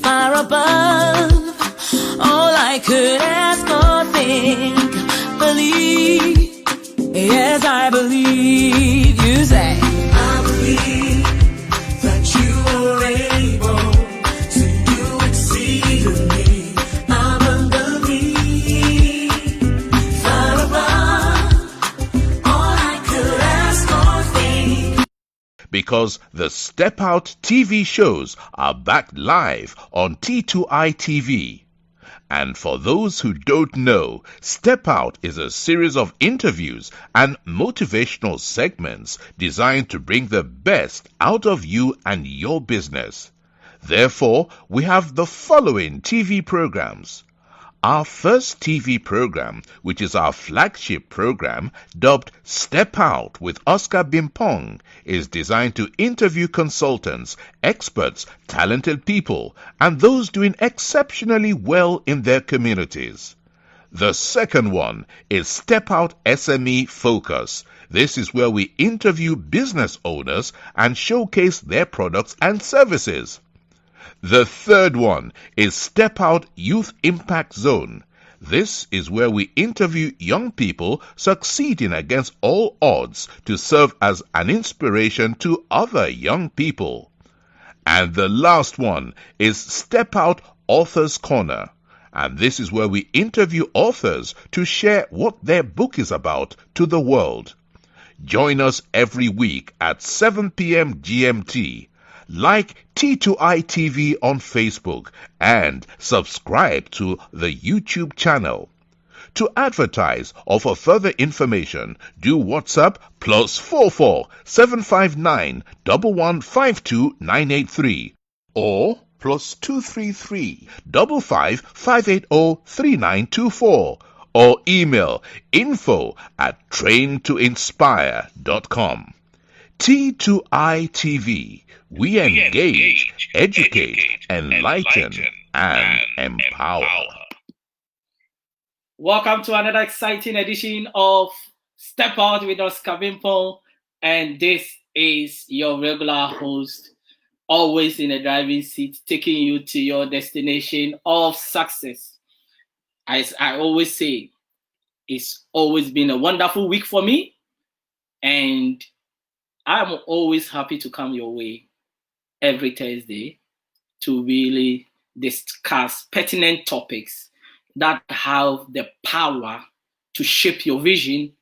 Far above all I could ask or think. Believe, yes, I believe. You say, I believe that you are able to do exceedingly abundantly. Far above all I could ask or think. Because the Step Out TV shows are back live on T2i TV. And for those who don't know, Step Out is a series of interviews and motivational segments designed to bring the best out of you and your business. Therefore, we have the following TV programs. Our first TV program, which is our flagship program, dubbed Step Out with Oscar Bimpong, is designed to interview consultants, experts, talented people, and those doing exceptionally well in their communities. The second one is Step Out SME Focus. This is where we interview business owners and showcase their products and services. The third one is Step Out Youth Impact Zone. This is where we interview young people succeeding against all odds to serve as an inspiration to other young people. And the last one is Step Out Authors Corner. And this is where we interview authors to share what their book is about to the world. Join us every week at 7 p.m. GMT. Like T2i TV on Facebook and subscribe to the YouTube channel. To advertise or for further information, do WhatsApp +44 759 1152 983 or +233 55 580 3924 or email info@traintoinspire.com. T2i TV. We engage, educate, enlighten, and empower. Welcome to another exciting edition of Step Out with Oscar Bimpong, and this is your regular host, always in the driving seat, taking you to your destination of success. As I always say, it's always been a wonderful week for me, and I'm always happy to come your way every Thursday to really discuss pertinent topics that have the power to shape your vision,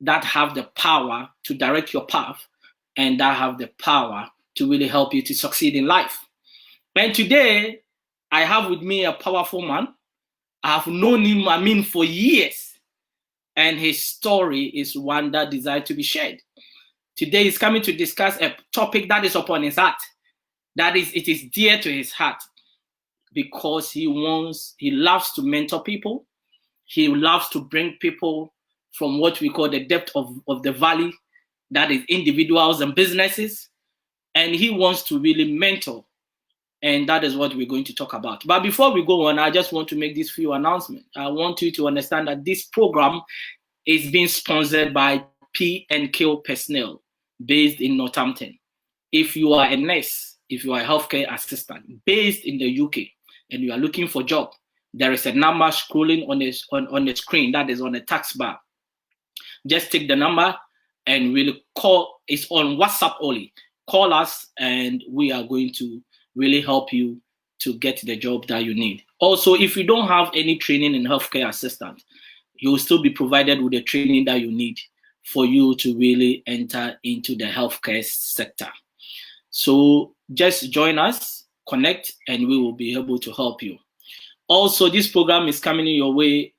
that have the power to direct your path, and that have the power to really help you to succeed in life. And today, I have with me a powerful man. I have known him, for years, and his story is one that desires to be shared. Today, he's coming to discuss a topic that is upon his heart. That is, it is dear to his heart because he loves to mentor people. He loves to bring people from what we call the depth of the valley, that is individuals and businesses. And he wants to really mentor. And that is what we're going to talk about. But before we go on, I just want to make these few announcements. I want you to understand that this program is being sponsored by P&Q Personnel based in Northampton. If you are a nurse, if you are a healthcare assistant based in the UK and you are looking for a job, there is a number scrolling on the screen that is on the tax bar. Just take the number and we'll call. It's on WhatsApp only. Call us and we are going to really help you to get the job that you need. Also, if you don't have any training in healthcare assistant, you will still be provided with the training that you need for you to really enter into the healthcare sector. So just join us, connect, and we will be able to help you. Also, this program is coming your way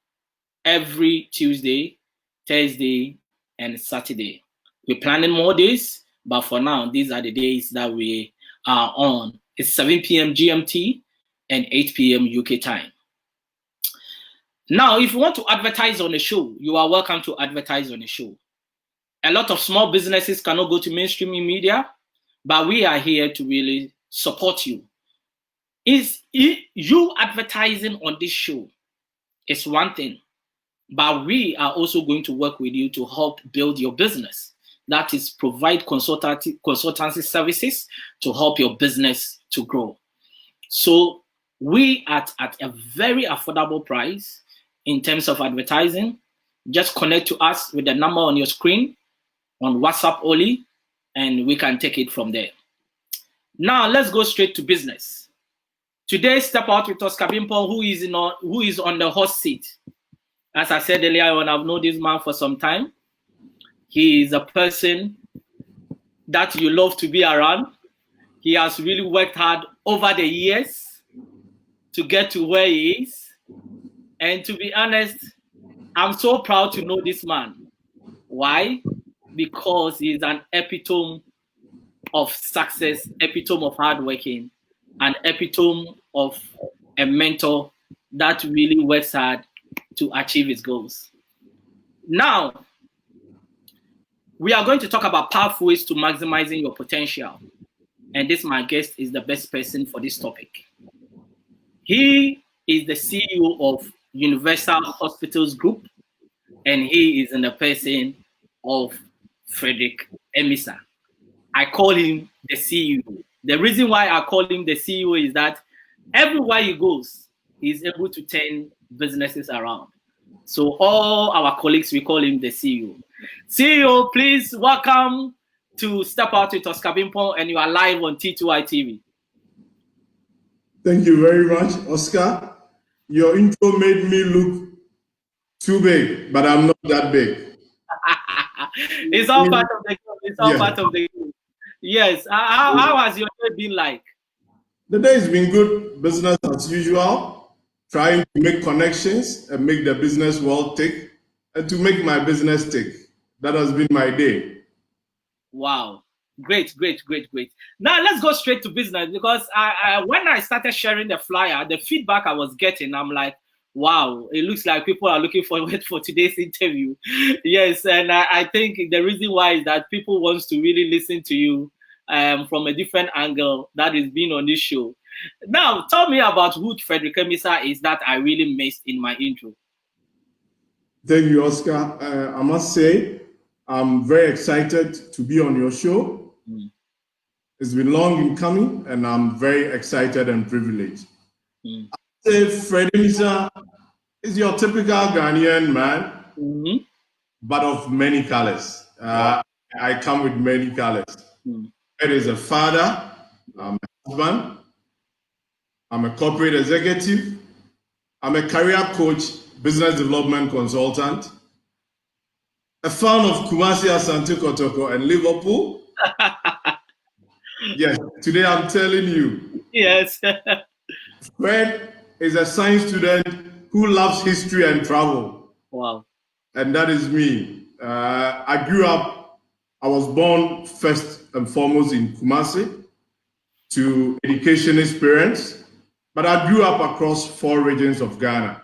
every Tuesday, Thursday, and Saturday. We're planning more days, but for now, these are the days that we are on. It's 7 p.m. GMT and 8 p.m. UK time. Now, if you want to advertise on the show, you are welcome to advertise on the show. A lot of small businesses cannot go to mainstream media, but we are here to really support you. You advertising on this show is one thing, but we are also going to work with you to help build your business. that is provide consultancy services to help your business to grow. So we at a very affordable price in terms of advertising. Just connect to us with the number on your screen on WhatsApp only, and we can take it from there. Now let's go straight to business. Today, step out with Oscar Bimpong, who is on the hot seat. As I said earlier on, I've known this man for some time. He is a person that you love to be around. He has really worked hard over the years to get to where he is. And to be honest, I'm so proud to know this man. Why? Because he's an epitome of success, epitome of hard working, an epitome of a mentor that really works hard to achieve his goals. Now, we are going to talk about pathways to maximizing your potential. And this, my guest, is the best person for this topic. He is the CEO of Universal Hospitals Group, and he is in the person of Frederick Amissah. I call him the CEO. The reason why I call him the CEO is that everywhere he goes, he's able to turn businesses around. So all our colleagues, we call him the CEO. CEO, please welcome to Step Out with Oscar Bimpong, and you are live on T2i TV. Thank you very much, Oscar. Your intro made me look too big, but I'm not that big. It's all part of the game. It's all part of the game. Yes. How has your day been like? The day has been good. Business as usual. Trying to make connections and make the business world tick, and to make my business tick. That has been my day. Wow. Great. Now let's go straight to business, because when I started sharing the flyer, the feedback I was getting, I'm like, wow, it looks like people are looking forward for today's interview. Yes, and I think the reason why is that people want to really listen to you from a different angle that is being on this show. Now, tell me about who Frederick Amissah is that I really missed in my intro. Thank you, Oscar. I must say, I'm very excited to be on your show. It's been long in coming, and I'm very excited and privileged. I say Fred Amissah is your typical Ghanaian man, but of many colors. I come with many colors. Fred is a father, I'm a husband, I'm a corporate executive, I'm a career coach, business development consultant, a fan of Kumasi, Asante Kotoko, and Liverpool. Yes, today I'm telling you. Yes. Fred is a science student who loves history and travel. Wow. And that is me. I was born first and foremost in Kumasi to educationist parents, but I grew up across 4 regions of Ghana.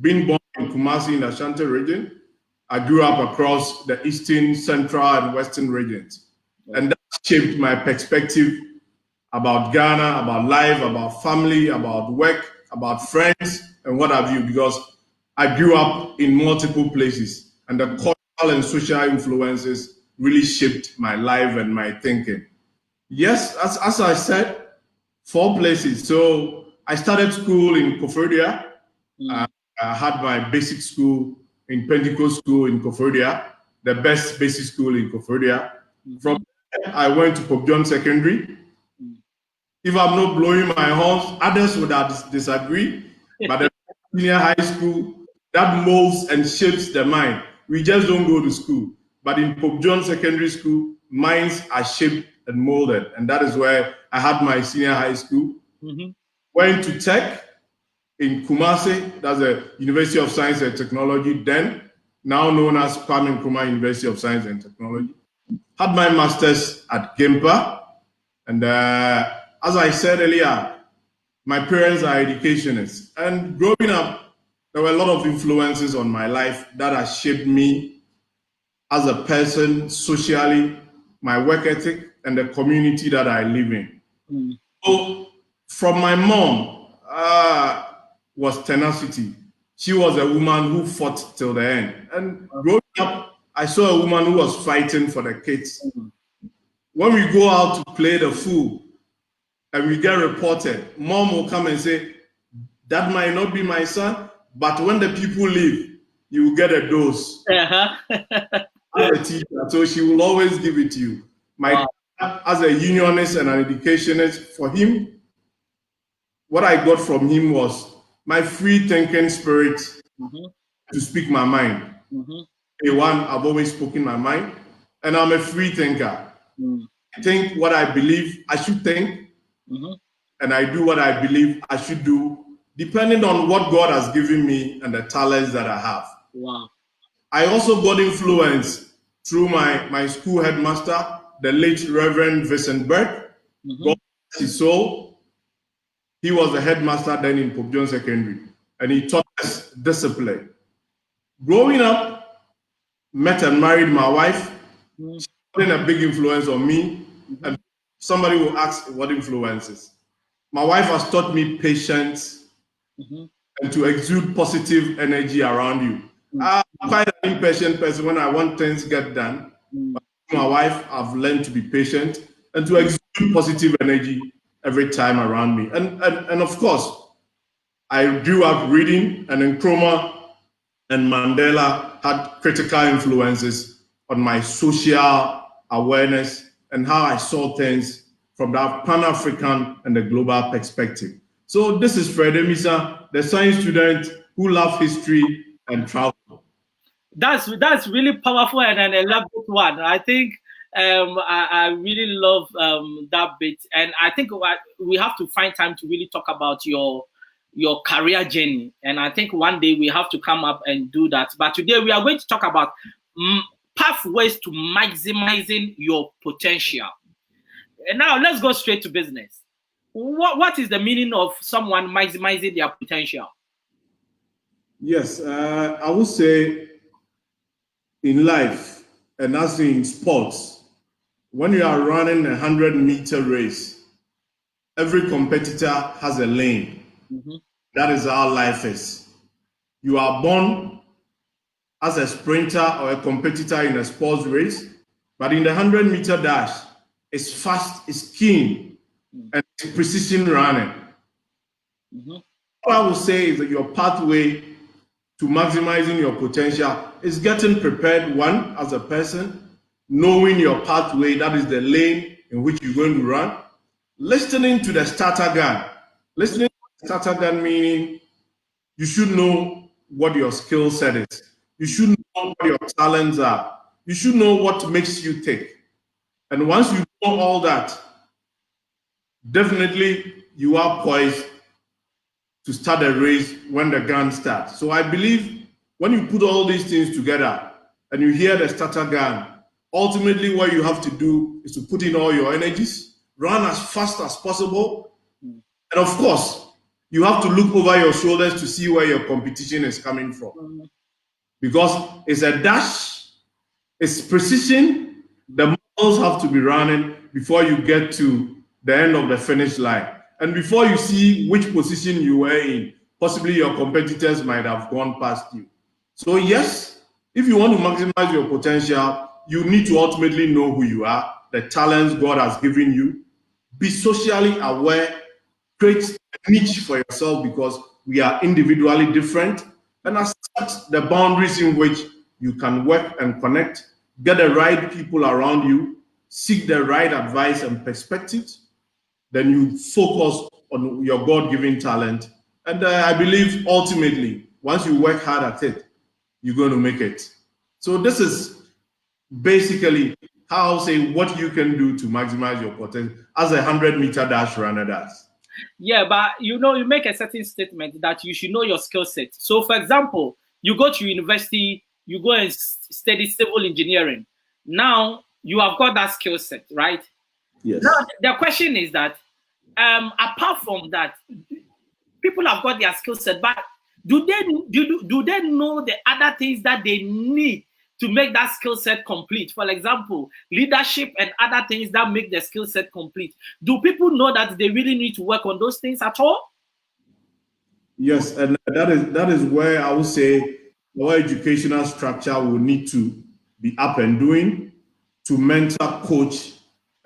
Being born in Kumasi in the Ashanti region, I grew up across the eastern, central, and western regions. And that shaped my perspective about Ghana, about life, about family, about work, about friends, and what have you, because I grew up in multiple places, and the cultural and social influences really shaped my life and my thinking. Yes, as I said, 4 places. So I started school in Koforidua. I had my basic school in Pentecost School in Koforidua, the best basic school in Koforidua. From there, I went to Pope John Secondary. If I'm not blowing my horns, others would disagree. But the senior high school, that molds and shapes the mind. We just don't go to school. But in Pope John Secondary School, minds are shaped and molded. And that is where I had my senior high school. Went to Tech in Kumasi, that's the University of Science and Technology, then now known as Kwame Nkrumah University of Science and Technology. Had my master's at GIMPA. And as I said earlier, my parents are educationists. And growing up, there were a lot of influences on my life that has shaped me as a person, socially, my work ethic, and the community that I live in. So from my mom was tenacity. She was a woman who fought till the end. And growing up I saw a woman who was fighting for the kids. When we go out to play the fool and we get reported, mom will come and say, that might not be my son, but when the people leave, you will get a dose. Uh-huh. As a teacher, so she will always give it to you. My dad, as a unionist and an educationist, for him, what I got from him was my free thinking spirit to speak my mind. I've always spoken my mind, and I'm a free thinker. I think what I believe I should think, and I do what I believe I should do, depending on what God has given me and the talents that I have. Wow. I also got influence through my school headmaster, the late Reverend Vincent Burke. God bless his soul. He was the headmaster then in Pope John Secondary, and he taught us discipline. Growing up, met and married my wife. She's been a big influence on me. And somebody will ask what influences. My wife has taught me patience and to exude positive energy around you. I'm quite an impatient person when I want things to get done. But my wife, I've learned to be patient and to exude positive energy every time around me. And of course, I grew up reading, and Nkrumah and Mandela had critical influences on my social awareness and how I saw things from that Pan-African and the global perspective. So this is Fred Amissah, the science student who loves history and travel. That's really powerful and an elaborate one. I think I really love that bit, and I think we have to find time to really talk about your career journey. And I think one day we have to come up and do that. But today we are going to talk about pathways to maximizing your potential. And now let's go straight to business. What is the meaning of someone maximizing their potential? Yes, I would say in life, and as in sports, when you are running a 100-meter race, every competitor has a lane. That is how life is. You are born as a sprinter or a competitor in a sports race, but in the 100-meter dash, it's fast, it's keen, and it's precision running. What I would say is that your pathway to maximizing your potential is getting prepared, one, as a person, knowing your pathway, that is the lane in which you're going to run, listening to the starter gun. Listening to the starter gun meaning you should know what your skill set is. You should know what your talents are. You should know what makes you tick. And once you know all that, definitely you are poised to start a race when the gun starts. So I believe when you put all these things together and you hear the starter gun, ultimately what you have to do is to put in all your energies, run as fast as possible. And of course, you have to look over your shoulders to see where your competition is coming from. Because it's a dash, it's precision. The miles have to be running before you get to the end of the finish line. And before you see which position you were in, possibly your competitors might have gone past you. So yes, if you want to maximize your potential, you need to ultimately know who you are, the talents God has given you, be socially aware, create a niche for yourself because we are individually different, and accept the boundaries in which you can work and connect, get the right people around you, seek the right advice and perspectives. Then you focus on your God-given talent. And I believe ultimately, once you work hard at it, you're going to make it. So this is basically how I'll say what you can do to maximize your potential as a 100-meter dash runner does. Yeah, but you make a certain statement that you should know your skill set. So for example, you go to university, you go and study civil engineering. Now you have got that skill set, right? Yes. Now the question is that apart from that, people have got their skill set, but do they know the other things that they need to make that skill set complete? For example, leadership and other things that make the skill set complete. Do people know that they really need to work on those things at all? Yes, and that is where I would say our educational structure will need to be up and doing, to mentor, coach,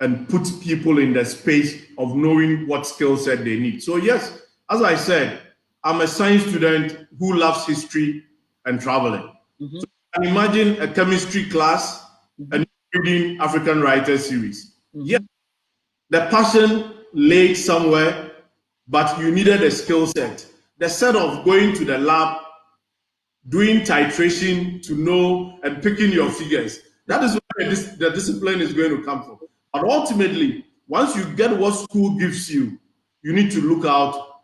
and put people in the space of knowing what skill set they need. So yes, as I said, I'm a science student who loves history and traveling. So I can imagine a chemistry class and reading African Writers series. Yeah, the passion lay somewhere, but you needed a skill set. The set of going to the lab, doing titration to know and picking your figures. That is where the discipline is going to come from. But ultimately, once you get what school gives you, you need to look out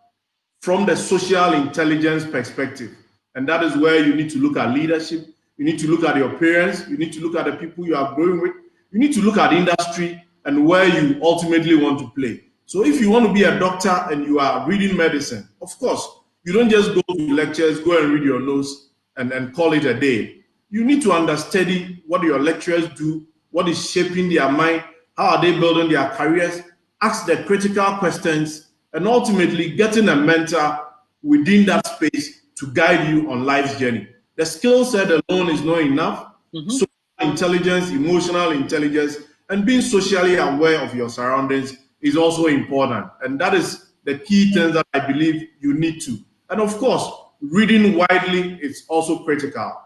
from the social intelligence perspective. And that is where you need to look at leadership. You need to look at your parents. You need to look at the people you are growing with. You need to look at industry and where you ultimately want to play. So if you want to be a doctor and you are reading medicine, of course, you don't just go to lectures, go and read your notes and call it a day. You need to understudy what your lecturers do, what is shaping their mind, how are they building their careers, ask the critical questions, and ultimately getting a mentor within that space to guide you on life's journey. The skill set alone is not enough. Social intelligence, emotional intelligence, and being socially aware of your surroundings is also important. And that is the key things that I believe you need to. And of course, reading widely is also critical.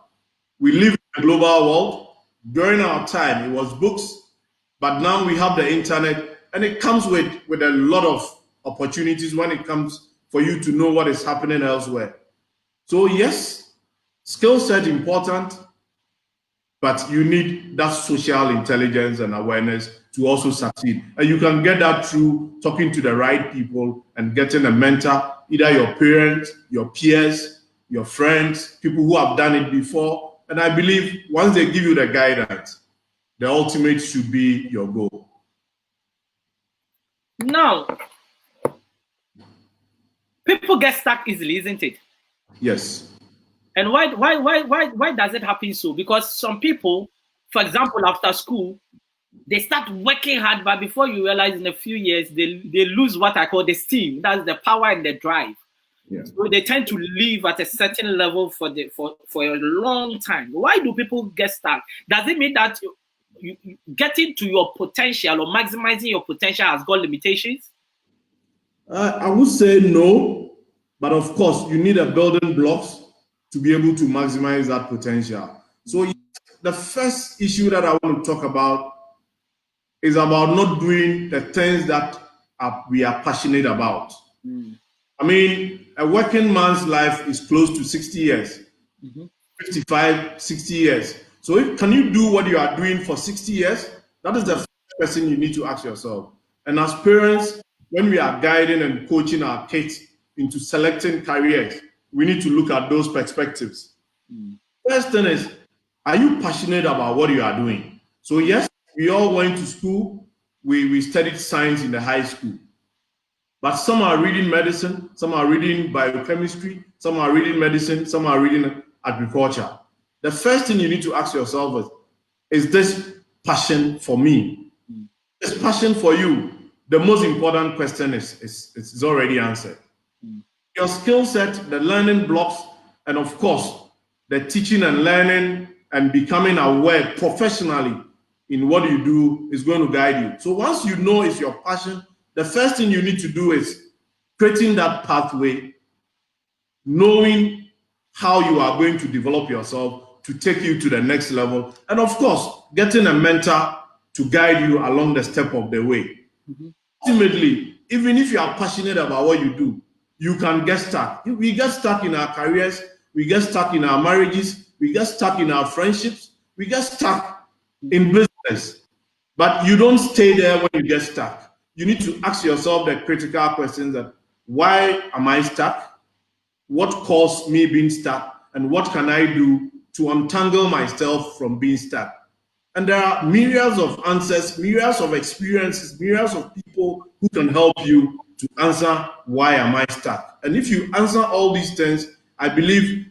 We live in a global world. During our time, it was books, but now we have the internet, and it comes with a lot of opportunities when it comes for you to know what is happening elsewhere. So yes, skill set important, but you need that social intelligence and awareness to also succeed. And you can get that through talking to the right people and getting a mentor, either your parents, your peers, your friends, people who have done it before. And I believe once they give you the guidance, the ultimate should be your goal. Now, people get stuck easily, isn't it? Yes. And why does it happen so? Because some people, for example, after school, they start working hard, but before you realize in a few years, they lose what I call the steam. That's the power and the drive. Yeah. So they tend to live at a certain level for a long time. Why do people get stuck? Does it mean that you getting to your potential or maximizing your potential has got limitations? I would say no, but of course, you need a building blocks to be able to maximize that potential. So the first issue that I want to talk about is about not doing the things that we are passionate about. I mean, a working man's life is close to 60 years, 55, 60 years. So can you do what you are doing for 60 years? That is the first question you need to ask yourself. And as parents, when we are guiding and coaching our kids into selecting careers, we need to look at those perspectives. First thing is, are you passionate about what you are doing? So yes, we all went to school. We studied science in the high school. But some are reading medicine, some are reading biochemistry, some are reading medicine, some are reading agriculture. The first thing you need to ask yourself is this passion for me? Is passion for you? The most important question is already answered. Your skill set, the learning blocks, and of course, the teaching and learning and becoming aware professionally in what you do is going to guide you. So once you know it's your passion, the first thing you need to do is creating that pathway, knowing how you are going to develop yourself to take you to the next level, and of course, getting a mentor to guide you along the step of the way. Ultimately, even if you are passionate about what you do, you can get stuck. We get stuck in our careers, we get stuck in our marriages, we get stuck in our friendships, we get stuck in business. But you don't stay there when you get stuck. You need to ask yourself the critical questions that, why am I stuck? What caused me being stuck? And what can I do to untangle myself from being stuck? And there are myriads of answers, myriads of experiences, myriads of people who can help you to answer, why am I stuck? And if you answer all these things, I believe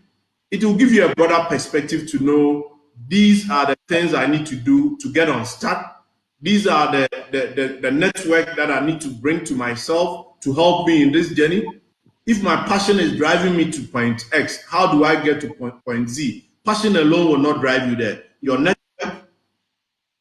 it will give you a broader perspective to know these are the things I need to do to get unstuck. These are the network that I need to bring to myself to help me in this journey. If my passion is driving me to point X, how do I get to point Z? Passion alone will not drive you there. Your network,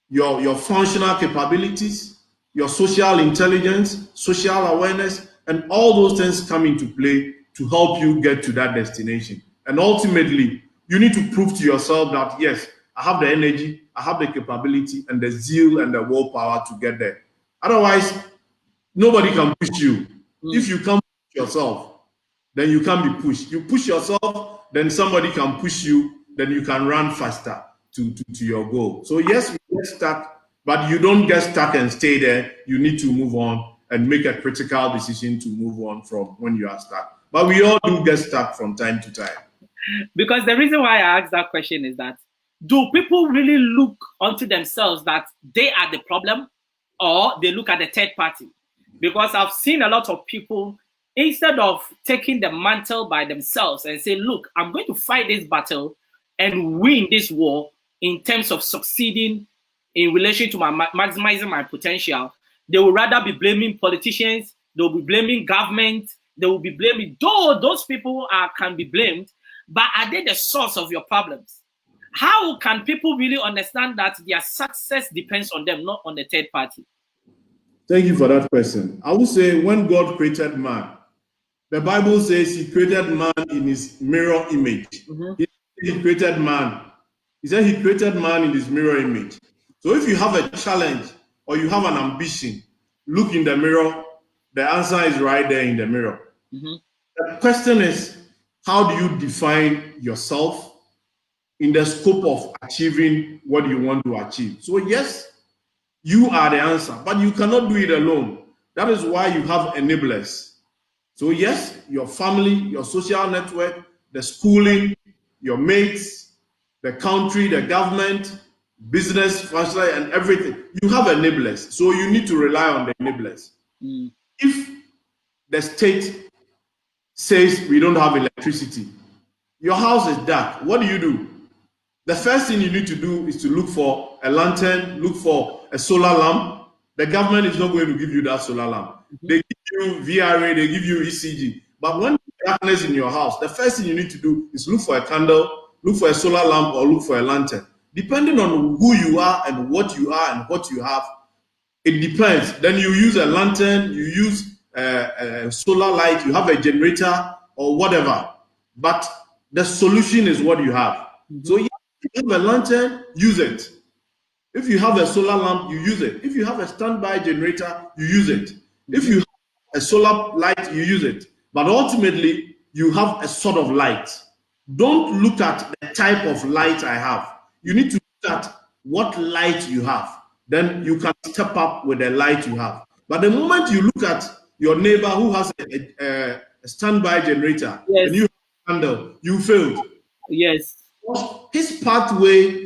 your functional capabilities, your social intelligence, social awareness, and all those things come into play to help you get to that destination. And ultimately, you need to prove to yourself that, yes, I have the energy, I have the capability, and the zeal and the willpower to get there. Otherwise, nobody can push you. If you can't push yourself, then you can't be pushed. You push yourself, then somebody can push you, then you can run faster to your goal. So yes, you get stuck, but you don't get stuck and stay there. You need to move on and make a critical decision to move on from when you are stuck. But we all do get stuck from time to time. Because the reason why I asked that question is that, do people really look onto themselves that they are the problem, or they look at the third party? Because I've seen a lot of people, instead of taking the mantle by themselves and say, look, I'm going to fight this battle and win this war in terms of succeeding in relation to maximizing my potential, they will rather be blaming politicians, they will be blaming government, they will be blaming, though those people can be blamed, but are they the source of your problems? How can people really understand that their success depends on them, not on the third party? Thank you for that question. I would say when God created man, the Bible says he created man in his mirror image. He created man. He said he created man in his mirror image. So if you have a challenge or you have an ambition, look in the mirror. The answer is right there in the mirror. The question is, how do you define yourself in the scope of achieving what you want to achieve? So yes, you are the answer, but you cannot do it alone. That is why you have enablers. So yes, your family, your social network, the schooling, your mates, the country, the government, business, financial, and everything. You have enablers. So you need to rely on the enablers. If the state says we don't have electricity, your house is dark, what do? The first thing you need to do is to look for a lantern, look for a solar lamp. The government is not going to give you that solar lamp. They give you VRA, they give you ECG. But when there's darkness in your house, the first thing you need to do is look for a candle, look for a solar lamp, or look for a lantern. Depending on who you are and what you are and what you have, it depends. Then you use a lantern, you use a solar light, you have a generator or whatever. But the solution is what you have. So if you have a lantern, use it. If you have a solar lamp, you use it. If you have a standby generator, you use it. If you have a solar light, you use it. But ultimately, you have a sort of light. Don't look at the type of light I have. You need to look at what light you have. Then you can step up with the light you have. But the moment you look at your neighbor who has a standby generator, and you have a candle, you failed. Yes. His pathway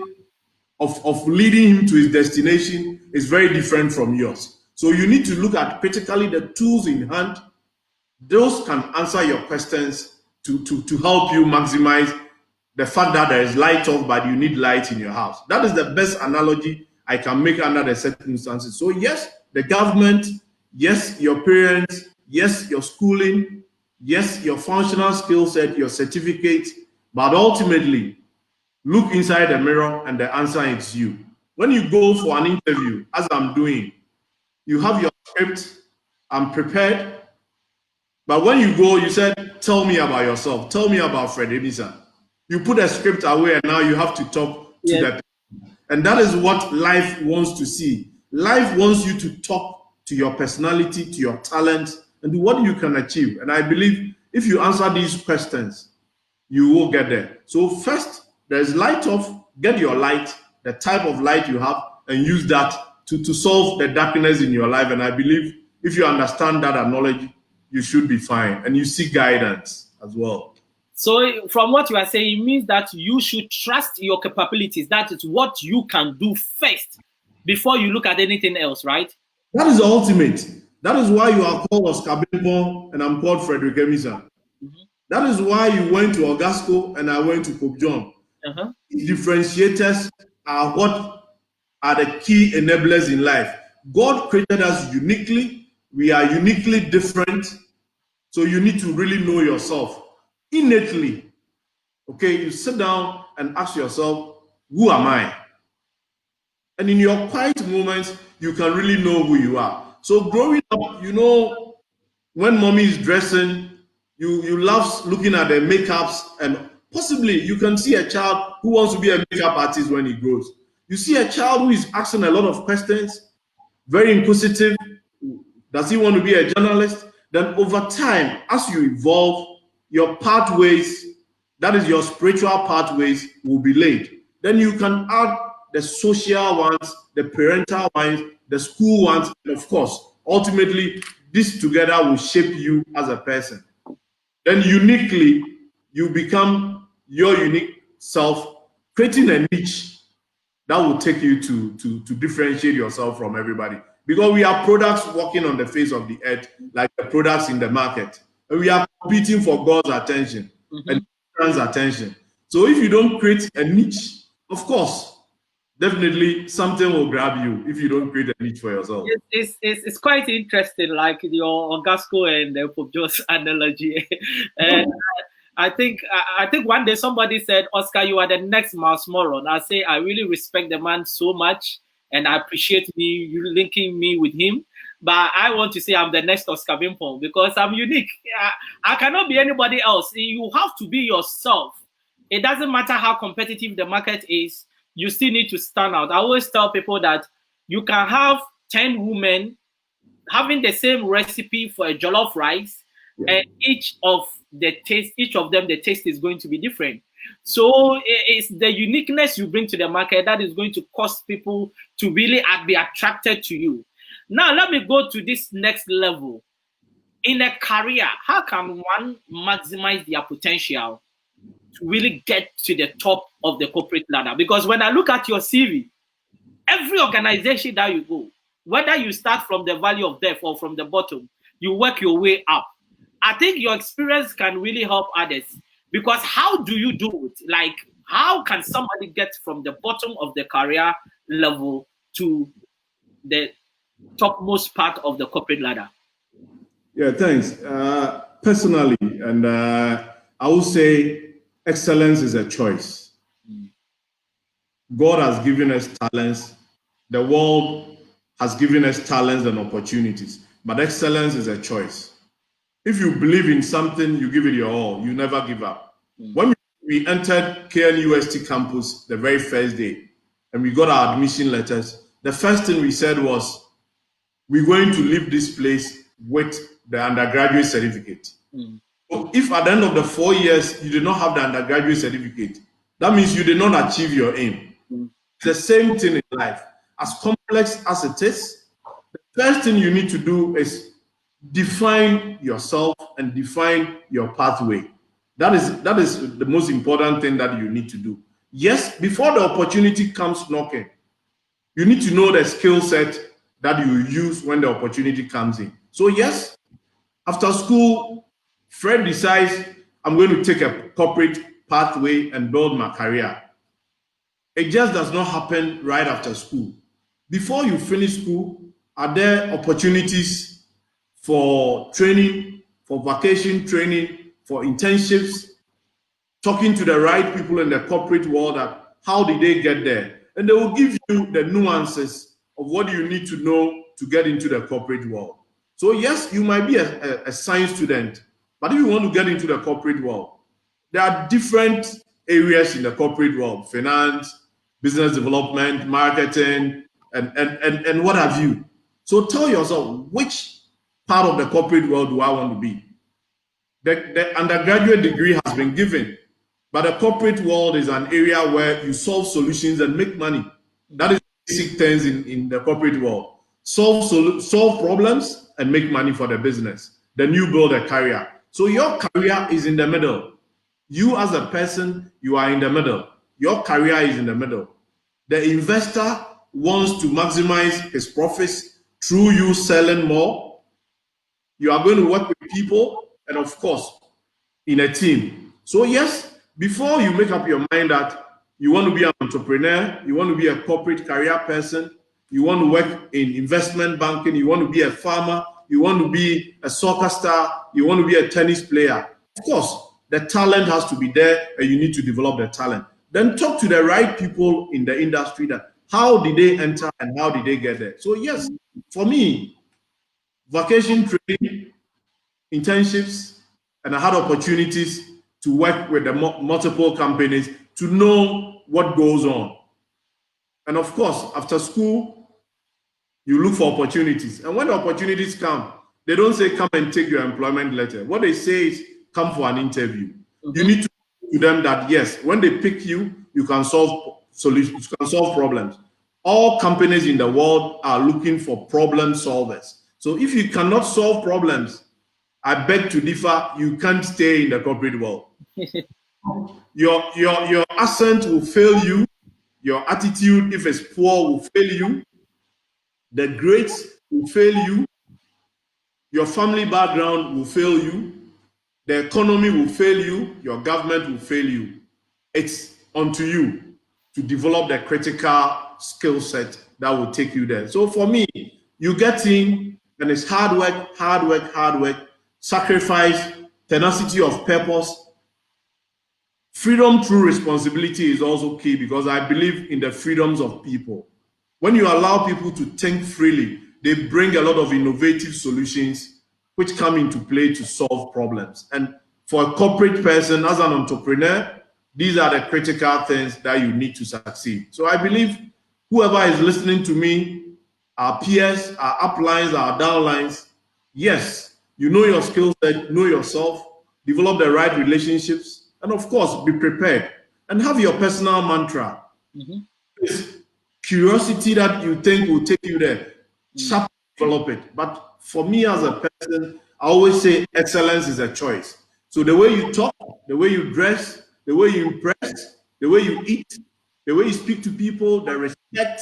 of leading him to his destination is very different from yours. So you need to look at critically the tools in hand. Those can answer your questions to help you maximize the fact that there is light off, but you need light in your house. That is the best analogy I can make under the circumstances. So yes, the government, yes, your parents, yes, your schooling, yes, your functional skill set, your certificate, but ultimately, look inside the mirror and the answer is you. When you go for an interview, as I'm doing, you have your script, I'm prepared. But when you go, you said, tell me about yourself. Tell me about Fred Amissah. You put a script away and now you have to talk to that. And that is what life wants to see. Life wants you to talk to your personality, to your talent, and to what you can achieve. And I believe if you answer these questions, you will get there. So first, there's light off, get your light, the type of light you have, and use that to solve the darkness in your life. And I believe if you understand that and knowledge, you should be fine. And you seek guidance as well. So from what you are saying, it means that you should trust your capabilities. That is what you can do first before you look at anything else, right? That is the ultimate. That is why you are called Oscar Bimpong and I'm called Frederick Amissah. That is why you went to Augusto and I went to Pope John. Differentiators are what are the key enablers in life. God created us uniquely. We are uniquely different. So you need to really know yourself innately. Okay, you sit down and ask yourself, who am I? And in your quiet moments, you can really know who you are. So growing up, you know, when mommy is dressing, you love looking at the makeups, and possibly you can see a child who wants to be a makeup artist when he grows. You see a child who is asking a lot of questions, very inquisitive. Does he want to be a journalist? Then over time, as you evolve, your pathways, that is your spiritual pathways, will be laid. Then you can add the social ones, the parental ones, the school ones, and of course, ultimately, this together will shape you as a person. Then uniquely, you become your unique self, creating a niche that will take you to differentiate yourself from everybody. Because we are products walking on the face of the earth, like the products in the market. And we are competing for God's attention and man's attention. So if you don't create a niche, of course, definitely something will grab you if you don't create a niche for yourself. It's quite interesting, like your Ogasco and Pope Joe's analogy. And I think one day somebody said, Oscar, you are the next Miles Moron. I say I really respect the man so much, and I appreciate you linking me with him. But I want to say I'm the next Oscar Bimpong because I'm unique. I cannot be anybody else. You have to be yourself. It doesn't matter how competitive the market is. You still need to stand out. I always tell people that you can have 10 women having the same recipe for a jollof rice, and each of them, the taste is going to be different. So it's the uniqueness you bring to the market that is going to cause people to really be attracted to you. Now, let me go to this next level. In a career, how can one maximize their potential to really get to the top of the corporate ladder? Because when I look at your CV, every organization that you go, whether you start from the valley of death or from the bottom, you work your way up. I think your experience can really help others. Because how do you do it? Like, how can somebody get from the bottom of the career level to the topmost part of the corporate ladder? Yeah, thanks. Personally, and I would say excellence is a choice. God has given us talents. The world has given us talents and opportunities, but excellence is a choice. If you believe in something, you give it your all. You never give up. When we entered KNUST campus the very first day, and we got our admission letters, the first thing we said was, we're going to leave this place with the undergraduate certificate. So if at the end of the 4 years, you did not have the undergraduate certificate, that means you did not achieve your aim. It's the same thing in life. As complex as it is, the first thing you need to do is define yourself and define your pathway. That is the most important thing that you need to do. Yes, before the opportunity comes knocking, you need to know the skill set that you use when the opportunity comes in. So yes, after school, Fred decides, I'm going to take a corporate pathway and build my career. It just does not happen right after school. Before you finish school, are there opportunities for training, for vacation training, for internships, talking to the right people in the corporate world, that how did they get there? And they will give you the nuances of what you need to know to get into the corporate world. So yes, you might be a science student, but if you want to get into the corporate world, there are different areas in the corporate world: finance, business development, marketing, and what have you. So tell yourself, which part of the corporate world do I want to be? The undergraduate degree has been given, but the corporate world is an area where you solve solutions and make money. That is basic things in the corporate world. Solve problems and make money for the business. Then you build a career. So your career is in the middle. You as a person, you are in the middle. Your career is in the middle. The investor wants to maximize his profits through you selling more. You are going to work with people, and of course, in a team. So yes, before you make up your mind that you want to be an entrepreneur, you want to be a corporate career person, you want to work in investment banking, you want to be a farmer, you want to be a soccer star, you want to be a tennis player. Of course, the talent has to be there, and you need to develop the talent. Then talk to the right people in the industry that How did they enter and how did they get there? So yes, for me, vacation training, internships, and I had opportunities to work with the multiple companies to know what goes on. And of course, after school, you look for opportunities. And when the opportunities come, they don't say come and take your employment letter. What they say is come for an interview. You need to prove to them that yes, when they pick you, you can solve solutions, you can solve problems. All companies in the world are looking for problem solvers. So if you cannot solve problems, I beg to differ, you can't stay in the corporate world. Your accent will fail you. Your attitude, if it's poor, will fail you. The grades will fail you. Your family background will fail you. The economy will fail you. Your government will fail you. It's onto you to develop the critical skill set that will take you there. So for me, you get in, and it's hard work, hard work, hard work, sacrifice, tenacity of purpose. Freedom through responsibility is also key because I believe in the freedoms of people. When you allow people to think freely, they bring a lot of innovative solutions which come into play to solve problems. And for a corporate person, as an entrepreneur, these are the critical things that you need to succeed. So I believe whoever is listening to me, our peers, our uplines, our downlines, yes, you know your skill set, know yourself, develop the right relationships, and of course, be prepared and have your personal mantra. It's curiosity that you think will take you there. Sharp develop it. But for me as a person, I always say excellence is a choice. So the way you talk, the way you dress, the way you impress, the way you eat, the way you speak to people, the respect,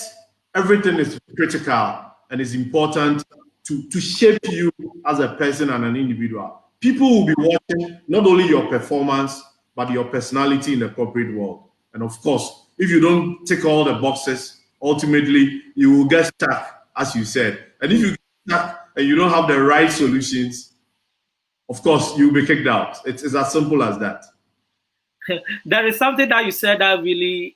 everything is critical and is important to shape you as a person and an individual. People will be watching not only your performance, but your personality in the corporate world. And of course, if you don't tick all the boxes, ultimately you will get stuck, as you said. And if you get stuck and you don't have the right solutions, of course, you'll be kicked out. It's as simple as that. There is something that you said that really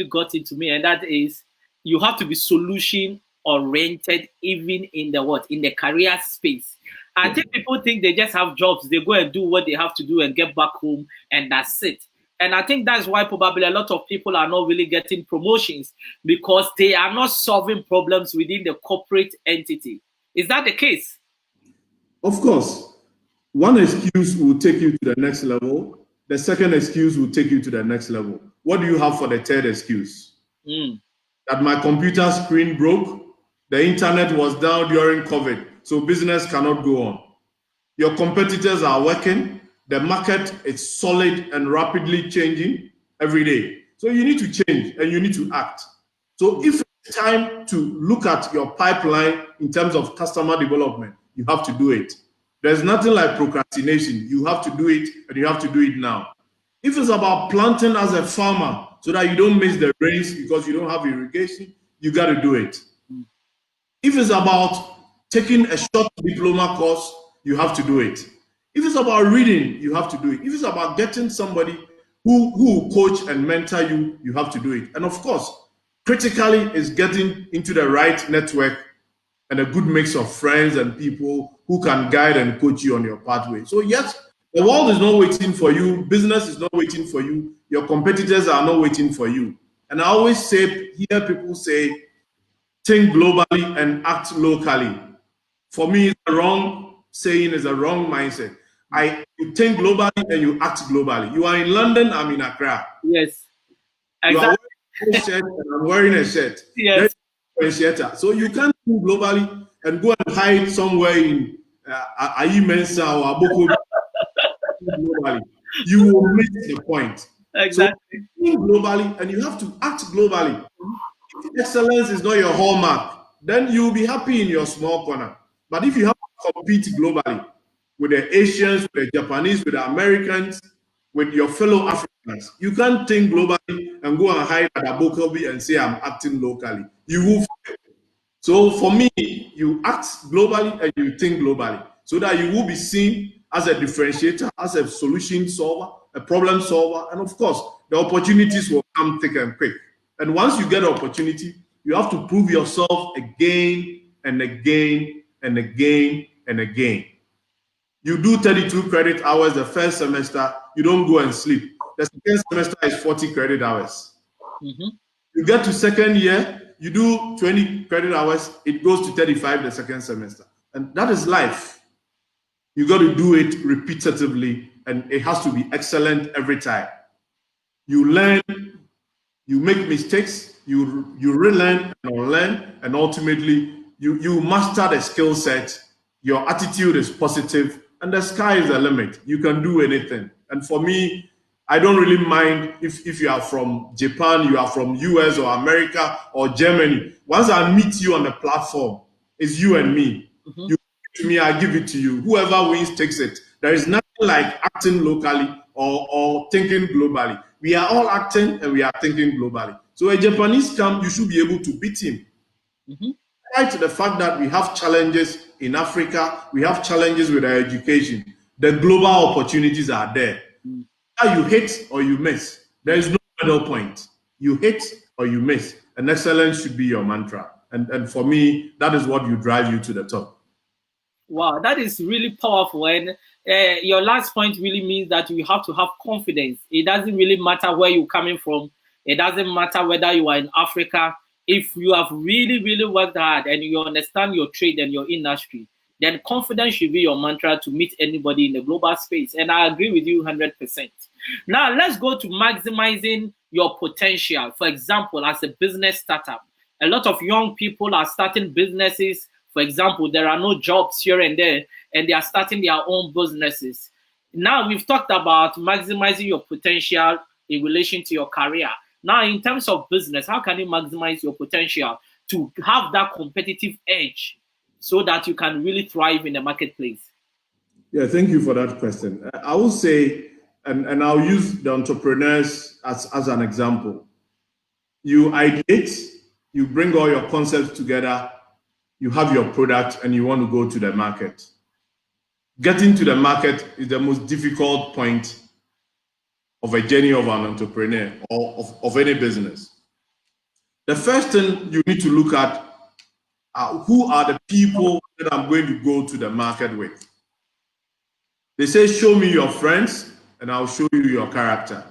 got into me, and that is you have to be solution oriented even in the career space. I think people think they just have jobs, they go and do what they have to do and get back home, and that's it. And I think that's why probably a lot of people are not really getting promotions, because they are not solving problems within the corporate entity. Is that the case? Of course. One excuse will take you to the next level. The second excuse will take you to the next level. What do you have for the third excuse? That my computer screen broke, the internet was down during COVID, so business cannot go on. Your competitors are working, the market is solid and rapidly changing every day. So you need to change and you need to act. So if it's time to look at your pipeline in terms of customer development, you have to do it. There's nothing like procrastination. You have to do it, and you have to do it now. If it's about planting as a farmer so that you don't miss the rains because you don't have irrigation, you got to do it. If it's about taking a short diploma course, you have to do it. If it's about reading, you have to do it. If it's about getting somebody who will coach and mentor you, you have to do it. And of course, critically is getting into the right network and a good mix of friends and people who can guide and coach you on your pathway. So yes, the world is not waiting for you. Business is not waiting for you. Your competitors are not waiting for you. And I always hear people say, think globally and act locally. For me, it's a wrong saying, is a wrong mindset. You think globally and you act globally. You are in London, I'm in Accra. Yes. Exactly. You are wearing a shirt and I'm wearing a shirt. Yes. So you can't think globally and go and hide somewhere in Amissah or Aboko globally. You will miss the point. Exactly. So think globally and you have to act globally. If excellence is not your hallmark, then you'll be happy in your small corner. But if you have to compete globally with the Asians, with the Japanese, with the Americans, with your fellow Africans, you can't think globally and go and hide at Abokobi and say I'm acting locally. You will fail. So for me, you act globally and you think globally so that you will be seen as a differentiator, as a solution solver, a problem solver, and of course, the opportunities will come thick and quick. And once you get an opportunity, You have to prove yourself again and again and again and again. You do 32 credit hours the first semester, you don't go and sleep. The second semester is 40 credit hours. You get to second year, you do 20 credit hours, it goes to 35 the second semester. And that is life. You got to do it repetitively, and it has to be excellent every time. You learn, you make mistakes, you relearn and unlearn, and ultimately you master the skill set. Your attitude is positive, and the sky is the limit. You can do anything. And for me, I don't really mind if you are from Japan, you are from US or America or Germany. Once I meet you on the platform, it's you and me. You give it to me, I give it to you. Whoever wins takes it. There is nothing like acting locally or thinking globally. We are all acting and we are thinking globally. So a Japanese camp, you should be able to beat him. Despite the fact that we have challenges in Africa, we have challenges with our education, the global opportunities are there. You hit or you miss. There is no middle point. You hit or you miss. And excellence should be your mantra. And for me, that is what will drive you to the top. Wow, that is really powerful. And your last point really means that you have to have confidence. It doesn't really matter where you're coming from. It doesn't matter whether you are in Africa. If you have really, really worked hard and you understand your trade and your industry, then confidence should be your mantra to meet anybody in the global space. And I agree with you 100%. Now, let's go to maximizing your potential. For example, as a business startup, a lot of young people are starting businesses. For example, there are no jobs here and there, and they are starting their own businesses. Now, we've talked about maximizing your potential in relation to your career. Now, in terms of business, how can you maximize your potential to have that competitive edge so that you can really thrive in the marketplace? Yeah, thank you for that question. I will say, and I'll use the entrepreneurs as an example. You ideate, you bring all your concepts together, you have your product, and you want to go to the market. Getting to the market is the most difficult point of a journey of an entrepreneur or of any business. The first thing you need to look at who are the people that I'm going to go to the market with. They say, show me your friends and I'll show you your character.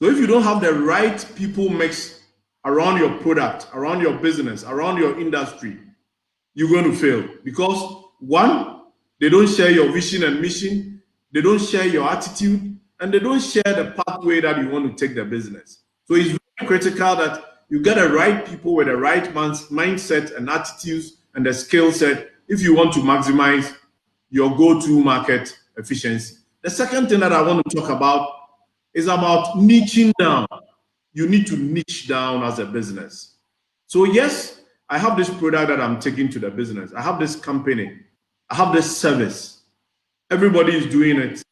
So if you don't have the right people mix around your product, around your business, around your industry, you're going to fail. Because one, they don't share your vision and mission, they don't share your attitude, and they don't share the pathway that you want to take the business. So it's very critical that you get the right people with the right mindset and attitudes and the skill set if you want to maximize your go-to market efficiency. The second thing that I want to talk about is about niching down. You need to niche down as a business. So yes, I have this product that I'm taking to the business. I have this company. I have this service. Everybody is doing it.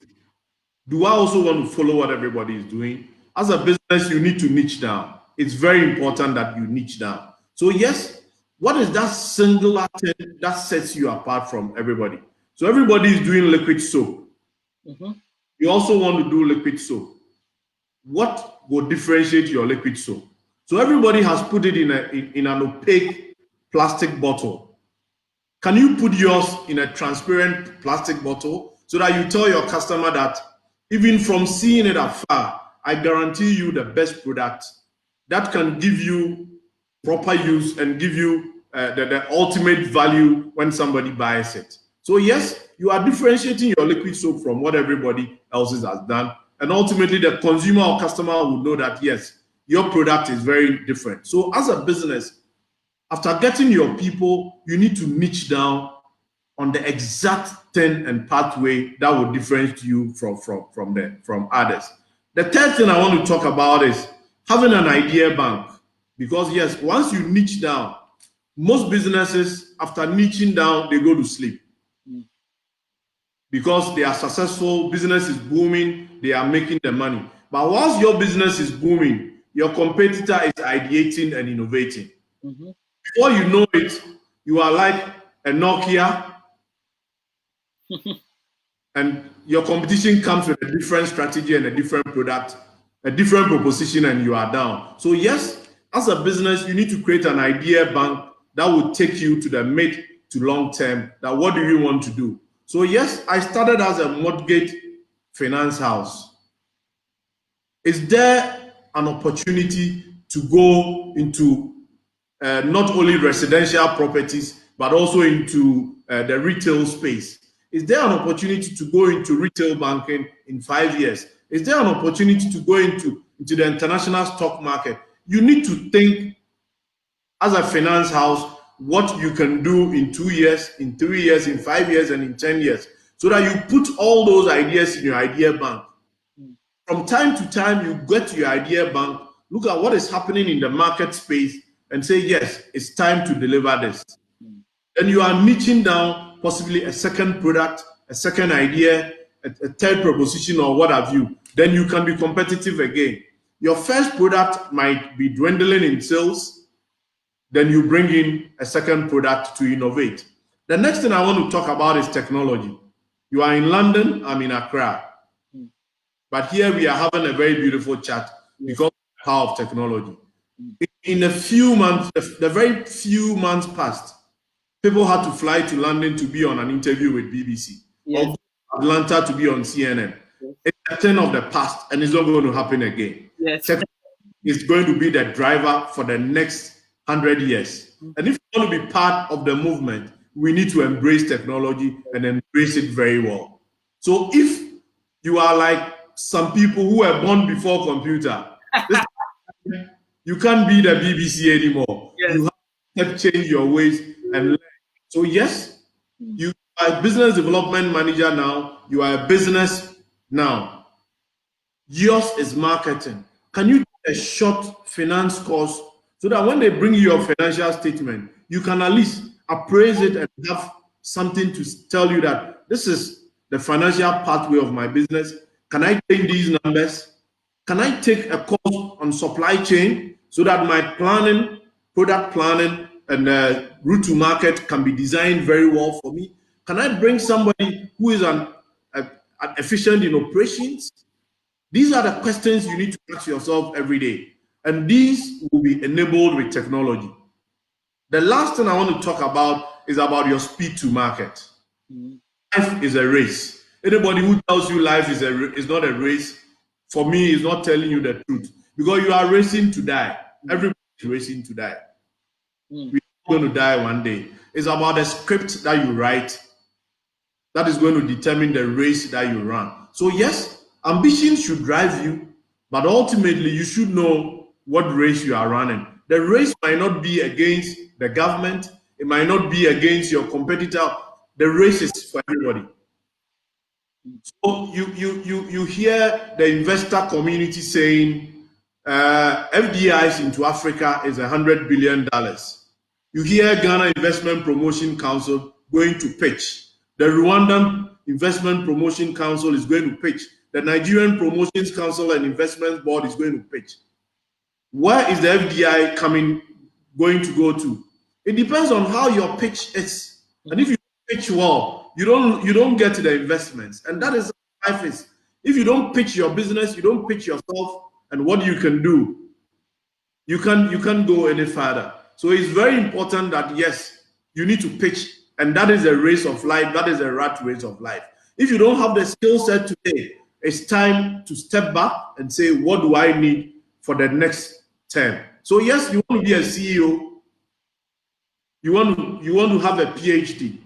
Do I also want to follow what everybody is doing? As a business, you need to niche down. It's very important that you niche down. So yes, what is that singular thing that sets you apart from everybody? So everybody is doing liquid soap. You also want to do liquid soap. What will differentiate your liquid soap? So everybody has put it in an opaque plastic bottle. Can you put yours in a transparent plastic bottle so that you tell your customer that even from seeing it afar, I guarantee you the best product that can give you proper use and give you the ultimate value when somebody buys it. So yes, you are differentiating your liquid soap from what everybody else has done. And ultimately, the consumer or customer will know that, yes, your product is very different. So as a business, after getting your people, you need to niche down on the exact thing and pathway that will differentiate you from others. The third thing I want to talk about is having an idea bank. Because yes, once you niche down, most businesses, after niching down, they go to sleep. Because they are successful, business is booming, they are making the money. But once your business is booming, your competitor is ideating and innovating. Before you know it, you are like a Nokia, and your competition comes with a different strategy and a different product, a different proposition, and you are down. So yes, as a business, you need to create an idea bank that will take you to the mid to long term. That what do you want to do? So yes, I started as a mortgage finance house. Is there an opportunity to go into not only residential properties, but also into the retail space? Is there an opportunity to go into retail banking in 5 years? Is there an opportunity to go into the international stock market? You need to think as a finance house what you can do in 2 years, in 3 years, in 5 years, and in 10 years, so that you put all those ideas in your idea bank. From time to time, you get to your idea bank, look at what is happening in the market space, and say, yes, it's time to deliver this. Then you are niching down possibly a second product, a second idea, a third proposition, or what have you. Then you can be competitive again. Your first product might be dwindling in sales. Then you bring in a second product to innovate. The next thing I want to talk about is technology. You are in London, I'm in Accra. But here we are having a very beautiful chat because of the power of technology. In a few months, the very few months past, people had to fly to London to be on an interview with BBC, or Atlanta to be on CNN. It's a thing of the past, and it's not going to happen again. Technology is going to be the driver for the next 100 years. And if you want to be part of the movement, we need to embrace technology and embrace it very well. So if you are like some people who were born before computer, you can't be the BBC anymore. You have to change your ways and learn. So yes, you are a business development manager now. You are a business now. Yours is marketing. Can you do a short finance course so that when they bring you your financial statement, you can at least appraise it and have something to tell you that this is the financial pathway of my business. Can I take these numbers? Can I take a course on supply chain so that my planning, product planning, and route to market can be designed very well for me? Can I bring somebody who is an efficient in operations? These are the questions you need to ask yourself every day. And these will be enabled with technology. The last thing I want to talk about is about your speed to market. Life is a race. Anybody who tells you life is not a race, for me, is not telling you the truth. Because you are racing to die. Everybody is racing to die. We're going to die one day. It's about the script that you write that is going to determine the race that you run. So yes, ambition should drive you, but ultimately you should know what race you are running. The race might not be against the government. It might not be against your competitor. The race is for everybody. So you hear the investor community saying FDIs into Africa is $100 billion. You hear Ghana Investment Promotion Council going to pitch. The Rwandan Investment Promotion Council is going to pitch. The Nigerian Promotions Council and Investment Board is going to pitch. Where is the FDI going to go to? It depends on how your pitch is. And if you pitch well, you don't get the investments. And that is how life is. If you don't pitch your business, you don't pitch yourself and what you can do, you can't go any further. So it's very important that yes, you need to pitch, and that is a race of life. That is a rat race of life. If you don't have the skill set today, it's time to step back and say, what do I need for the next term? So yes, you want to be a CEO. You want to have a PhD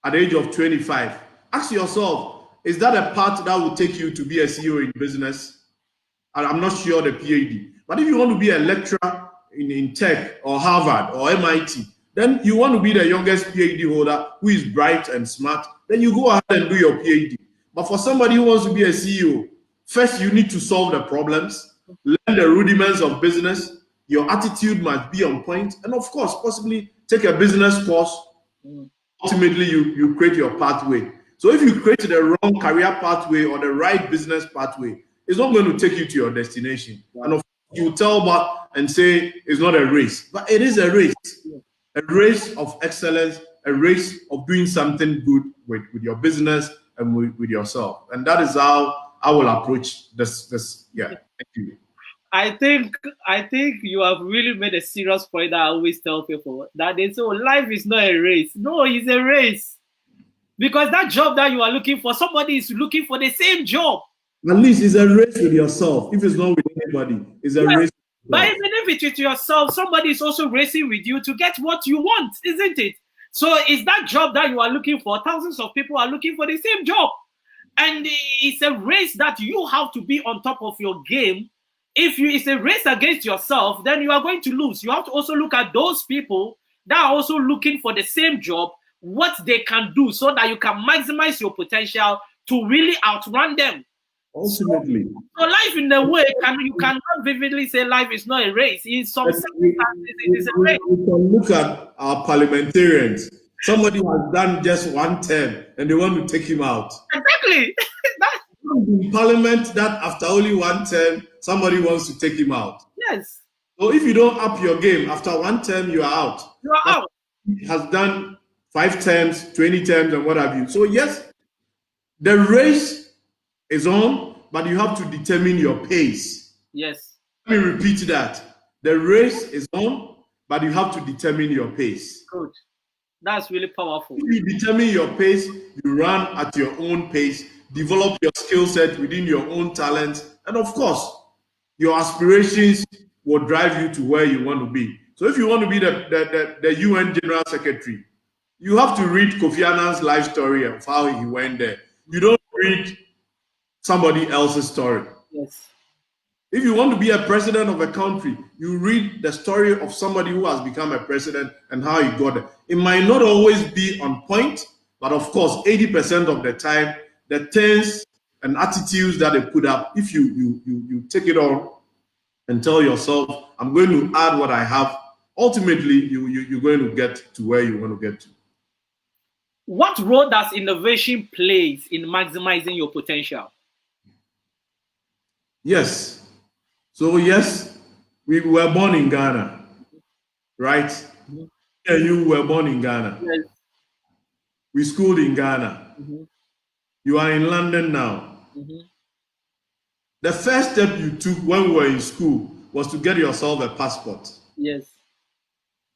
at the age of 25. Ask yourself, is that a path that will take you to be a CEO in business? And I'm not sure the PhD. But if you want to be a lecturer in tech or Harvard or MIT, then you want to be the youngest PhD holder who is bright and smart, then you go ahead and do your PhD. But for somebody who wants to be a CEO, first you need to solve the problems, learn the rudiments of business, your attitude must be on point, and of course, possibly take a business course. Ultimately, you create your pathway. So if you create the wrong career pathway or the right business pathway, it's not going to take you to your destination. And of course, you tell back and say it's not a race, but it is a race. A race of excellence, a race of doing something good with your business and with yourself. And that is how I will approach this. Yeah, thank you. I think you have really made a serious point that I always tell people that they say, oh, life is not a race. No, it's a race. Because that job that you are looking for, somebody is looking for the same job. At least it's a race with yourself. If it's not with anybody, it's a race. But even if it's with yourself, somebody is also racing with you to get what you want, isn't it? So it's that job that you are looking for. Thousands of people are looking for the same job. And it's a race that you have to be on top of your game. If it's a race against yourself, then you are going to lose. You have to also look at those people that are also looking for the same job, what they can do so that you can maximize your potential to really outrun them. Ultimately. So life in a way, you cannot vividly say life is not a race. In some circumstances, it is a race. We can look at our parliamentarians. Somebody has done just one term and they want to take him out. Exactly. In parliament, that after only one term, somebody wants to take him out. Yes. So if you don't up your game, after one term, you are out. You are out. He has done 5 terms, 20 terms, and what have you. So yes, the race is on, but you have to determine your pace. Yes. Let me repeat that. The race is on, but you have to determine your pace. Good. That's really powerful. If you determine your pace, you run at your own pace, develop your skill set within your own talents, and of course, your aspirations will drive you to where you want to be. So if you want to be the UN General Secretary, you have to read Kofi Annan's life story of how he went there. You don't read somebody else's story. Yes. If you want to be a president of a country, you read the story of somebody who has become a president and how he got there. It might not always be on point, but of course, 80% of the time, the things and attitudes that they put up, if you take it on and tell yourself, I'm going to add what I have, ultimately, you're going to get to where you want to get to. What role does innovation plays in maximizing your potential? Yes. So yes, we were born in Ghana, right? Mm-hmm. Yeah, you were born in Ghana. Yes. We schooled in Ghana. Mm-hmm. You are in London now. Mm-hmm. The first step you took when we were in school was to get yourself a passport. Yes.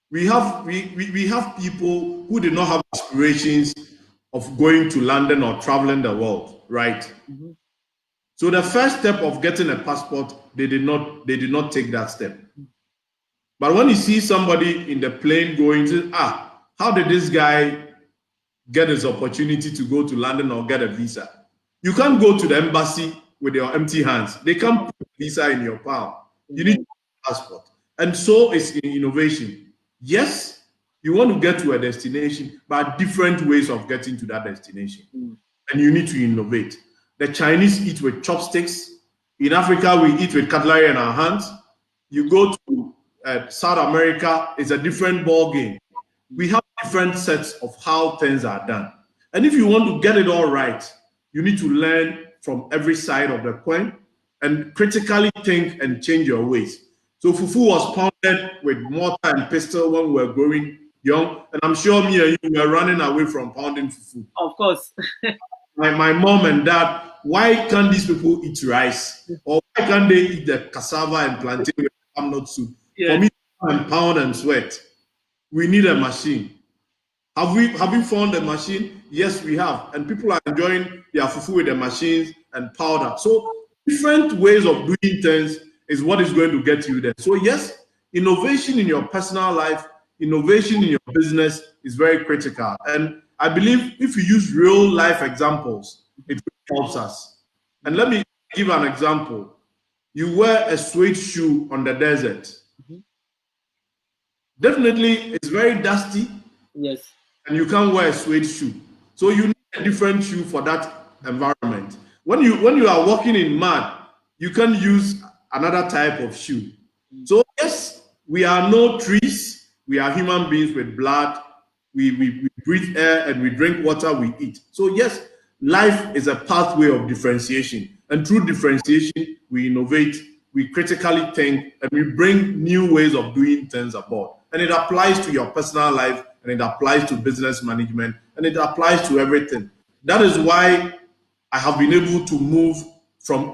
We have people who did not have aspirations of going to London or traveling the world, right? Mm-hmm. So the first step of getting a passport, they did not take that step. But when you see somebody in the plane going to, how did this guy get his opportunity to go to London or get a visa? You can't go to the embassy with your empty hands. They can't put a visa in your palm. You need a passport. And so is in innovation. Yes, you want to get to a destination, but different ways of getting to that destination. And you need to innovate. The Chinese eat with chopsticks. In Africa, we eat with cutlery in our hands. You go to South America, it's a different ball game. We have different sets of how things are done. And if you want to get it all right, you need to learn from every side of the coin and critically think and change your ways. So fufu was pounded with mortar and pestle when we were growing young. And I'm sure me and you were running away from pounding fufu. Of course. My mom and dad, why can't these people eat rice? Or why can't they eat the cassava and plantain with palm nut soup? Yeah. For me to pound and sweat, we need a machine. Have we found a machine? Yes, we have. And people are enjoying their fufu with the machines and powder. So different ways of doing things is what is going to get you there. So yes, innovation in your personal life, innovation in your business is very critical. And I believe if you use real life examples, it helps us. And let me give an example. You wear a suede shoe on the desert. Mm-hmm. Definitely, it's very dusty. Yes. And you can't wear a suede shoe. So you need a different shoe for that environment. When you are walking in mud, you can use another type of shoe. So yes, we are no trees. We are human beings with blood. We breathe air and we drink water, we eat. So yes, life is a pathway of differentiation. And through differentiation, we innovate, we critically think, and we bring new ways of doing things aboard. And it applies to your personal life, and it applies to business management, and it applies to everything. That is why I have been able to move from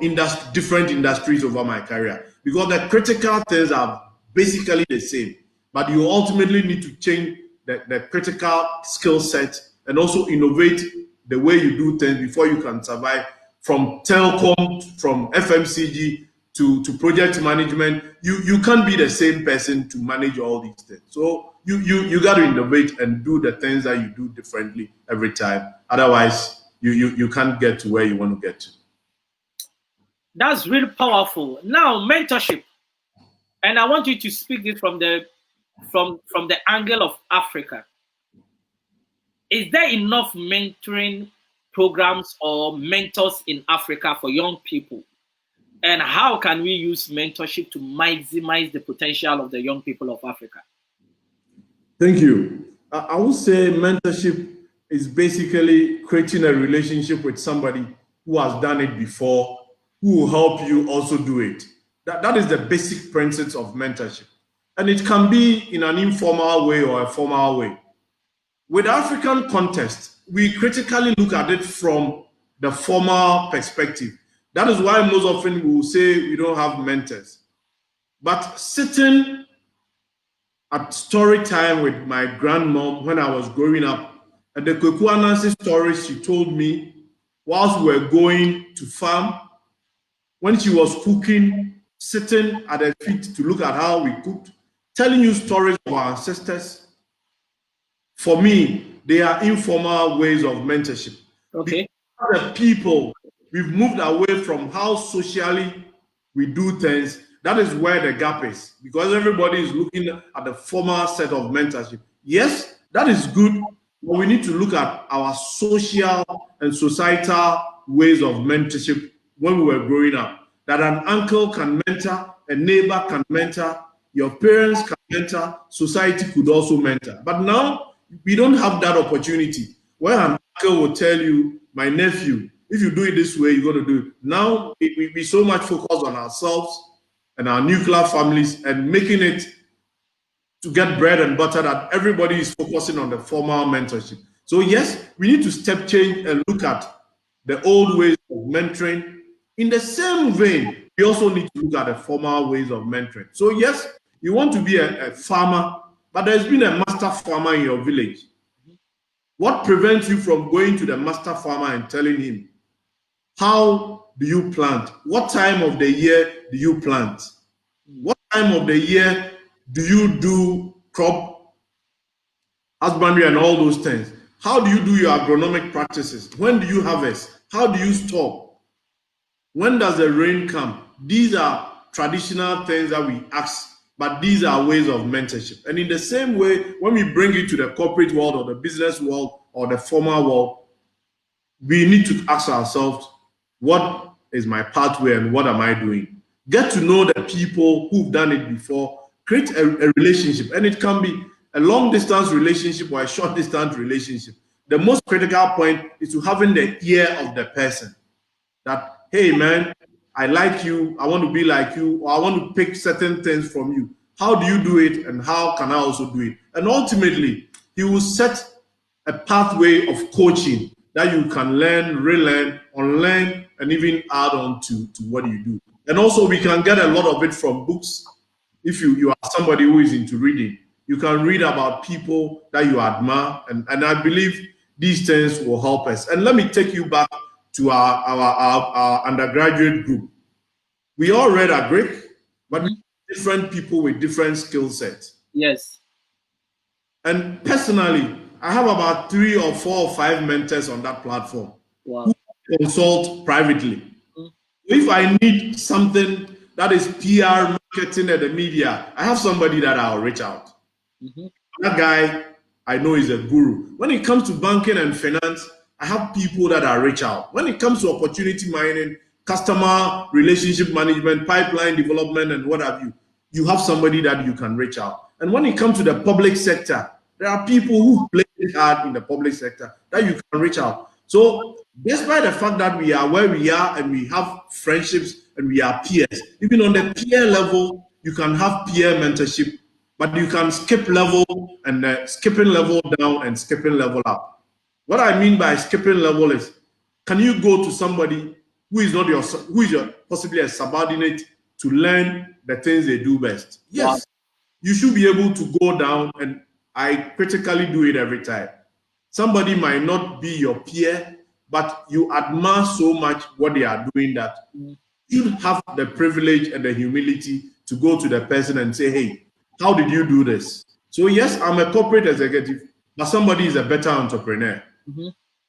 different industries over my career, because the critical things are basically the same, but you ultimately need to change the critical skill set and also innovate the way you do things before you can survive. From telecom, from FMCG to project management, you can't be the same person to manage all these things. So you got to innovate and do the things that you do differently every time. Otherwise, you can't get to where you want to get to. That's really powerful. Now, mentorship, and I want you to speak this from the angle of Africa. Is there enough mentoring programs or mentors in Africa for young people? And how can we use mentorship to maximize the potential of the young people of Africa? Thank you. I would say mentorship is basically creating a relationship with somebody who has done it before, who will help you also do it. That is the basic principle of mentorship. And it can be in an informal way or a formal way. With African context, we critically look at it from the formal perspective. That is why most often we will say we don't have mentors. But sitting at story time with my grandmom when I was growing up, and the Kweku Anansi stories she told me whilst we were going to farm, when she was cooking, sitting at her feet to look at how we cooked, telling you stories of our ancestors. For me, they are informal ways of mentorship. Okay. The people, we've moved away from how socially we do things. That is where the gap is, because everybody is looking at the formal set of mentorship. Yes, that is good, but we need to look at our social and societal ways of mentorship when we were growing up. That an uncle can mentor, a neighbor can mentor, your parents can mentor, society could also mentor. But now, we don't have that opportunity where an uncle will tell you, my nephew, if you do it this way, you're going to do it. Now, we so much focus on ourselves and our nuclear families and making it to get bread and butter that everybody is focusing on the formal mentorship. So yes, we need to step change and look at the old ways of mentoring. In the same vein, we also need to look at the formal ways of mentoring. So yes, you want to be a farmer, but there's been a master farmer in your village. What prevents you from going to the master farmer and telling him, how do you plant? What time of the year do you plant? What time of the year do you do crop husbandry and all those things? How do you do your agronomic practices? When do you harvest? How do you store? When does the rain come? These are traditional things that we ask, but these are ways of mentorship. And in the same way, when we bring it to the corporate world or the business world or the formal world, we need to ask ourselves, what is my pathway and what am I doing? Get to know the people who've done it before, create a relationship. And it can be a long distance relationship or a short distance relationship. The most critical point is to having the ear of the person. That, hey man, I like you, I want to be like you, or I want to pick certain things from you. How do you do it and how can I also do it? And ultimately, he will set a pathway of coaching that you can learn, relearn, unlearn, and even add on to what you do. And also we can get a lot of it from books. If you are somebody who is into reading, you can read about people that you admire, and I believe these things will help us. And let me take you back to our undergraduate group. We all read agric, but different people with different skill sets. Yes. And personally, I have about 3 or 4 or 5 mentors on that platform. Wow. Who consult privately. If I need something that is PR, marketing, and the media, I have somebody that I'll reach out. That guy I know is a guru. When it comes to banking and finance, I have people that I reach out. When it comes to opportunity mining, customer relationship management, pipeline development, and what have you, you have somebody that you can reach out. And when it comes to the public sector, there are people who play hard in the public sector that you can reach out. So despite the fact that we are where we are and we have friendships and we are peers, even on the peer level, you can have peer mentorship, but you can skip level and skipping level down and skipping level up. What I mean by skipping level is, can you go to somebody who is your possibly a subordinate to learn the things they do best. Yes, wow. You should be able to go down, and I critically do it every time. Somebody might not be your peer, but you admire so much what they are doing that you have the privilege and the humility to go to the person and say, hey, how did you do this? So yes, I'm a corporate executive, but somebody is a better entrepreneur.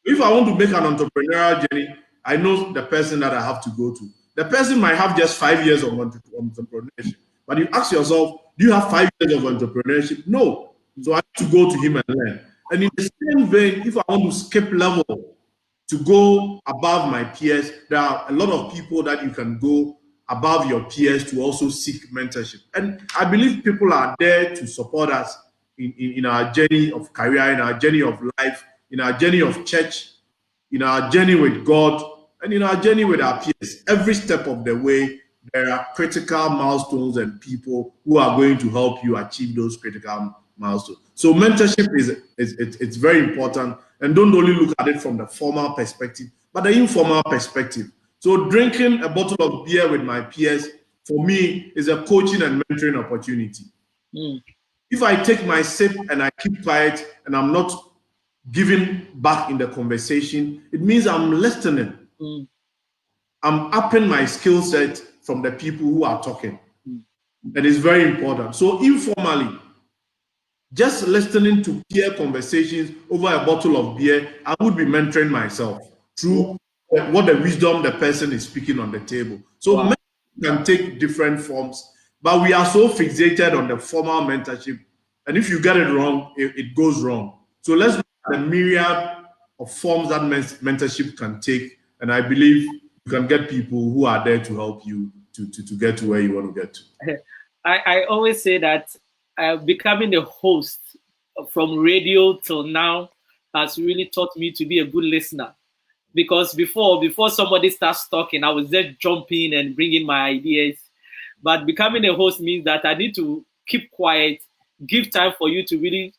If I want to make an entrepreneurial journey, I know the person that I have to go to. The person might have just 5 years of entrepreneurship, but you ask yourself, do you have 5 years of entrepreneurship? No. So I have to go to him and learn. And in the same vein, if I want to skip level to go above my peers, there are a lot of people that you can go above your peers to also seek mentorship. And I believe people are there to support us in our journey of career, in our journey of life, in our journey of church, in our journey with God, and in our journey with our peers. Every step of the way, there are critical milestones and people who are going to help you achieve those critical milestones. So mentorship it's very important, and don't only look at it from the formal perspective, but the informal perspective. So drinking a bottle of beer with my peers, for me, is a coaching and mentoring opportunity. If I take my sip and I keep quiet and I'm not giving back in the conversation, it means I'm listening. I'm upping my skill set from the people who are talking. That is very important. So informally, just listening to peer conversations over a bottle of beer, I would be mentoring myself through what the wisdom the person is speaking on the table. So mentorship can take different forms, but we are so fixated on the formal mentorship, and if you get it wrong, it goes wrong. So let's look at the myriad of forms that mentorship can take, and I believe you can get people who are there to help you to get to where you want to get to. I always say that becoming a host from radio till now has really taught me to be a good listener. Because before somebody starts talking, I was just jumping and bringing my ideas. But becoming a host means that I need to keep quiet, give time for you to really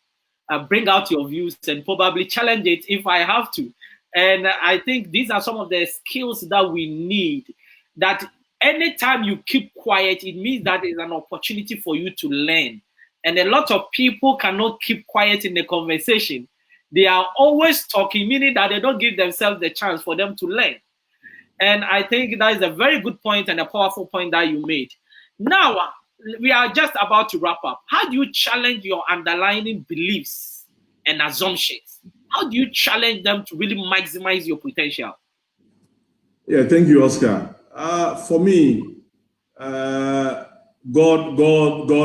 bring out your views and probably challenge it if I have to. And I think these are some of the skills that we need. That anytime you keep quiet, it means that it's an opportunity for you to learn. And a lot of people cannot keep quiet in the conversation. They are always talking, meaning that they don't give themselves the chance for them to learn. And I think that is a very good point and a powerful point that you made. Now, we are just about to wrap up. How do you challenge your underlying beliefs and assumptions? How do you challenge them to really maximize your potential? Yeah, thank you, Oscar. For me, God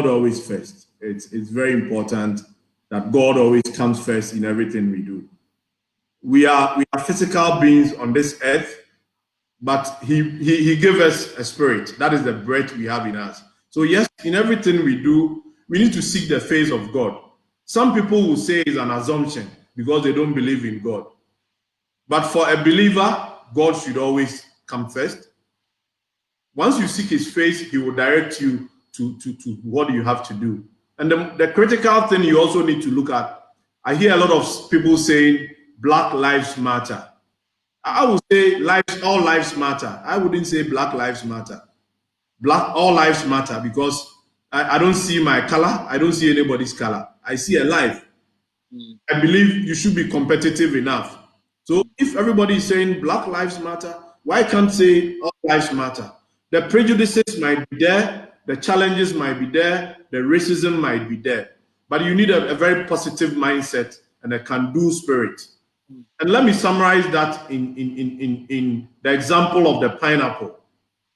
always first. It's very important that God always comes first in everything we do. We are physical beings on this earth, but He gave us a spirit. That is the breath we have in us. So yes, in everything we do, we need to seek the face of God. Some people will say it's an assumption because they don't believe in God. But for a believer, God should always come first. Once you seek His face, He will direct you to what you have to do. And the critical thing you also need to look at, I hear a lot of people saying Black Lives Matter. I would say all lives matter. I wouldn't say Black Lives Matter. All lives matter, because I don't see my color. I don't see anybody's color. I see a life. I believe you should be competitive enough. So if everybody is saying Black Lives Matter, why can't say all lives matter? The prejudices might be there. The challenges might be there, the racism might be there, but you need a very positive mindset and a can-do spirit. And let me summarize that in the example of the pineapple.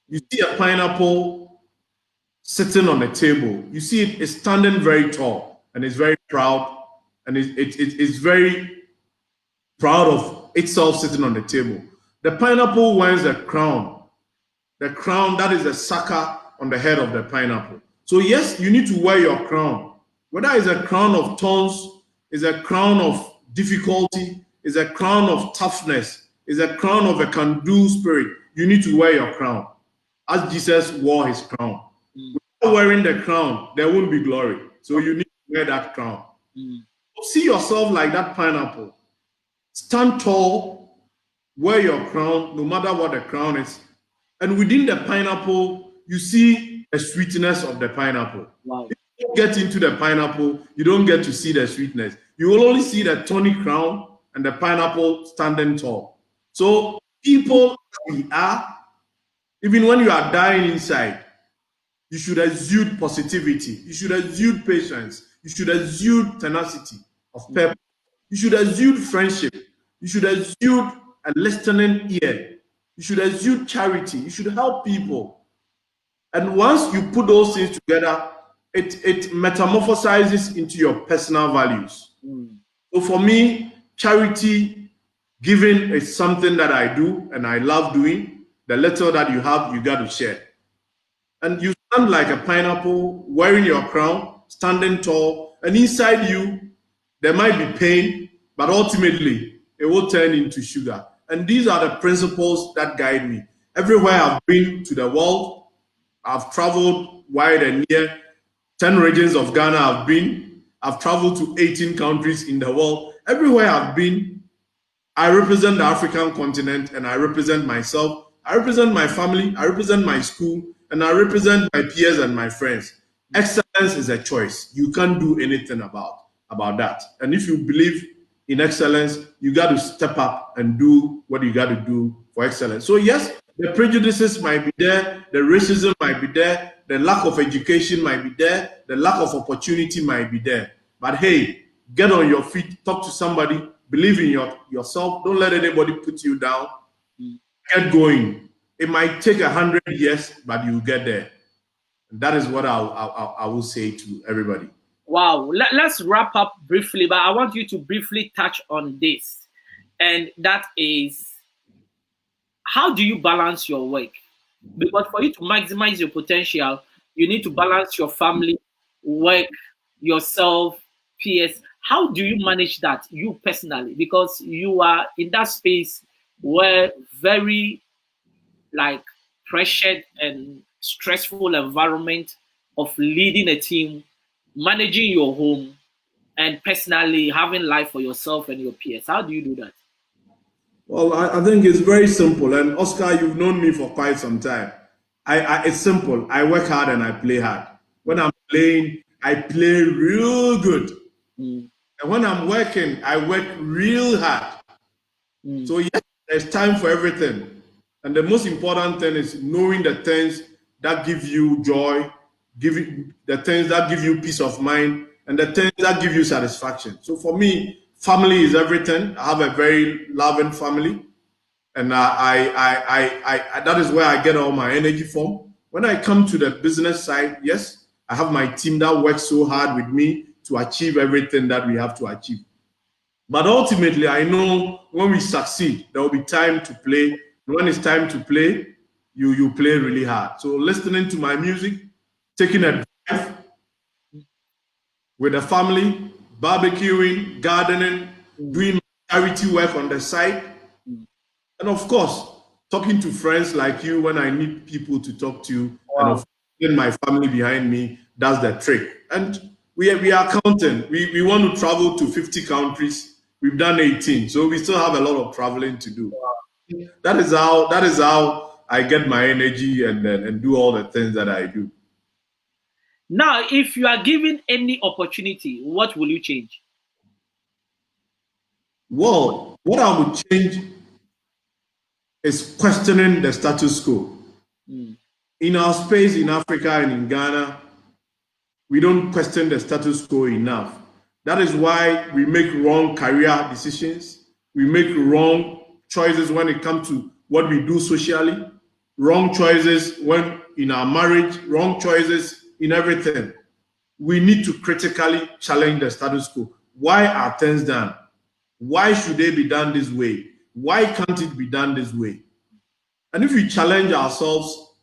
You see a pineapple sitting on a table. You see it is standing very tall and it's very proud, and it's very proud of itself sitting on the table. The pineapple wears a crown. The crown, that is a sucker on the head of the pineapple. So yes, you need to wear your crown. Whether it's a crown of thorns, is a crown of difficulty, is a crown of toughness, is a crown of a can-do spirit, you need to wear your crown, as Jesus wore his crown. Without wearing the crown, there won't be glory. So you need to wear that crown. See yourself like that pineapple. Stand tall, wear your crown, no matter what the crown is. And within the pineapple, you see the sweetness of the pineapple. Wow. If you get into the pineapple, you don't get to see the sweetness. You will only see the thorny crown and the pineapple standing tall. So people we are, even when you are dying inside, you should exude positivity. You should exude patience. You should exude tenacity of purpose. You should exude friendship. You should exude a listening ear. You should exude charity. You should help people. And once you put those things together, it metamorphosizes into your personal values. So for me, charity, giving is something that I do and I love doing. The little that you have, you got to share. And you stand like a pineapple, wearing your crown, standing tall, and inside you, there might be pain, but ultimately, it will turn into sugar. And these are the principles that guide me. Everywhere I've been to the world, I've traveled wide and near. 10 regions of Ghana I've been. I've traveled to 18 countries in the world. Everywhere I've been, I represent the African continent and I represent myself. I represent my family. I represent my school. And I represent my peers and my friends. Excellence is a choice. You can't do anything about that. And if you believe in excellence, you got to step up and do what you got to do for excellence. So yes, the prejudices might be there, the racism might be there, the lack of education might be there, the lack of opportunity might be there. But hey, get on your feet, talk to somebody, believe in yourself. Don't let anybody put you down. Get going. It might take 100 years, but you'll get there. And that is what I will say to everybody. Wow. Let's wrap up briefly, but I want you to briefly touch on this. And that is, how do you balance your work? Because for you to maximize your potential, you need to balance your family, work, yourself, peers. How do you manage that, you personally? Because you are in that space where very pressured and stressful environment of leading a team, managing your home, and personally having life for yourself and your peers. How do you do that? Well, I think it's very simple. And Oscar, you've known me for quite some time. It's simple. I work hard and I play hard. When I'm playing, I play real good. And when I'm working, I work real hard. So yes, there's time for everything. And the most important thing is knowing the things that give you joy, the things that give you peace of mind, and the things that give you satisfaction. So for me, family is everything. I have a very loving family, and that is where I get all my energy from. When I come to the business side, yes, I have my team that works so hard with me to achieve everything that we have to achieve. But ultimately, I know when we succeed, there will be time to play. When it's time to play, you play really hard. So listening to my music, taking a drive with the family, barbecuing, gardening, doing charity work on the side, and of course, talking to friends like you when I need people to talk to, and of course, my family behind me does the trick. And we are counting. We want to travel to 50 countries. We've done 18, so we still have a lot of traveling to do. That is how I get my energy and do all the things that I do. Now, if you are given any opportunity, what will you change? Well, what I would change is questioning the status quo. In our space in Africa and in Ghana, we don't question the status quo enough. That is why we make wrong career decisions. We make wrong choices when it comes to what we do socially, wrong choices when in our marriage, wrong choices in everything. We need to critically challenge the status quo. Why are things done? Why should they be done this way? Why can't it be done this way? And if we challenge ourselves,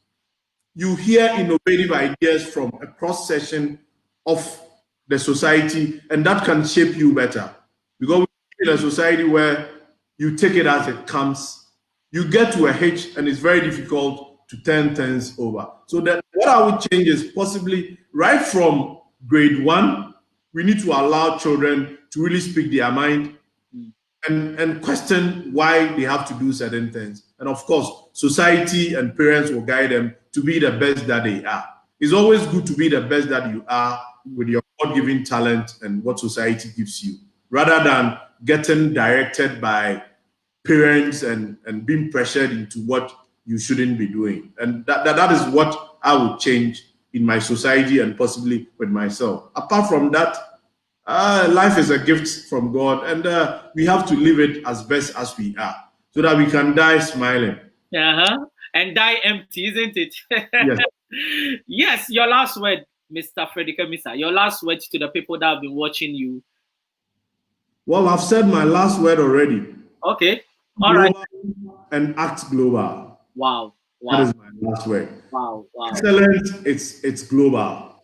you hear innovative ideas from a cross section of the society, and that can shape you better. Because we live in a society where you take it as it comes, you get to a hitch, and it's very difficult to turn things over. So that what I would change is possibly right from grade 1, we need to allow children to really speak their mind. and question why they have to do certain things. And of course, society and parents will guide them to be the best that they are. It's always good to be the best that you are with your God-given talent and what society gives you, rather than getting directed by parents and being pressured into what you shouldn't be doing. And that is what I would change in my society and possibly with myself. Apart from that, life is a gift from God, and we have to live it as best as we are so that we can die smiling. And die empty, isn't it? Yes. Yes, your last word, Mr. Frederick Amissah. Your last word to the people that have been watching you. Well, I've said my last word already. Okay. All right. And act global. Wow. That is my last word. Wow. Excellence, it's global.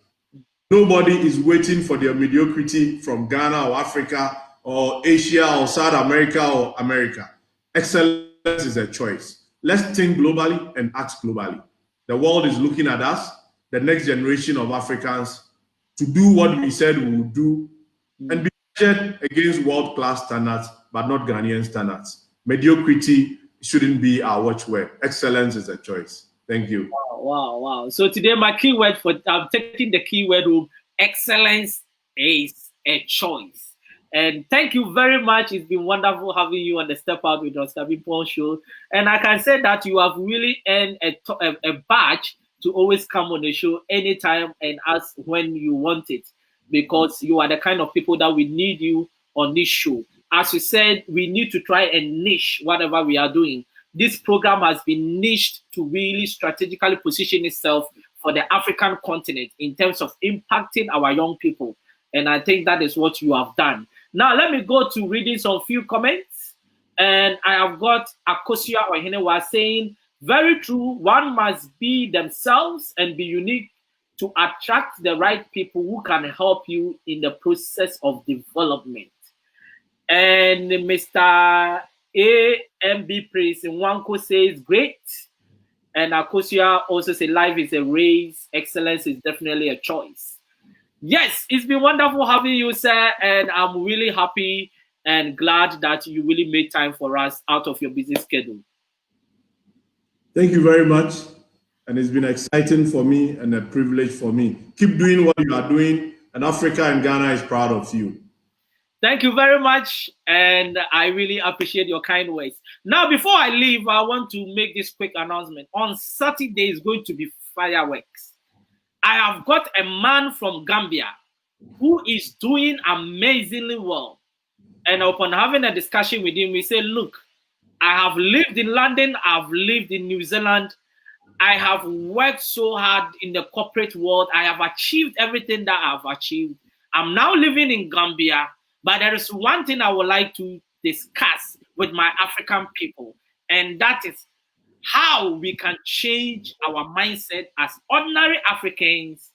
Nobody is waiting for their mediocrity from Ghana or Africa or Asia or South America or America. Excellence is a choice. Let's think globally and act globally. The world is looking at us, the next generation of Africans, to do what we said we would do and be measured against world-class standards, but not Ghanaian standards. Mediocrity shouldn't be our watchword. Excellence is a choice. Thank you. Wow. So today my keyword I'm taking the keyword of excellence is a choice. And thank you very much. It's been wonderful having you on the Step Out with Oscar Bimpong show. And I can say that you have really earned a badge to always come on the show anytime and ask when you want it, because you are the kind of people that we need you on this show. As you said, we need to try and niche whatever we are doing. This program has been niched to really strategically position itself for the African continent in terms of impacting our young people. And I think that is what you have done. Now, let me go to reading some few comments. And I have got Akosia Ohinewa saying, very true, one must be themselves and be unique to attract the right people who can help you in the process of development. And Mr. AMB Praise in Wanko says, great. And Akosia also says, life is a race. Excellence is definitely a choice. Yes, it's been wonderful having you, sir. And I'm really happy and glad that you really made time for us out of your busy schedule. Thank you very much. And it's been exciting for me and a privilege for me. Keep doing what you are doing, and Africa and Ghana is proud of you. Thank you very much, and I really appreciate your kind words. Now, before I leave, I want to make this quick announcement. On Saturday is going to be fireworks. I have got a man from Gambia who is doing amazingly well. And upon having a discussion with him, we say, look, I have lived in London, I've lived in New Zealand, I have worked so hard in the corporate world, I have achieved everything that I've achieved. I'm now living in Gambia, but there is one thing I would like to discuss with my African people, and that is how we can change our mindset as ordinary Africans,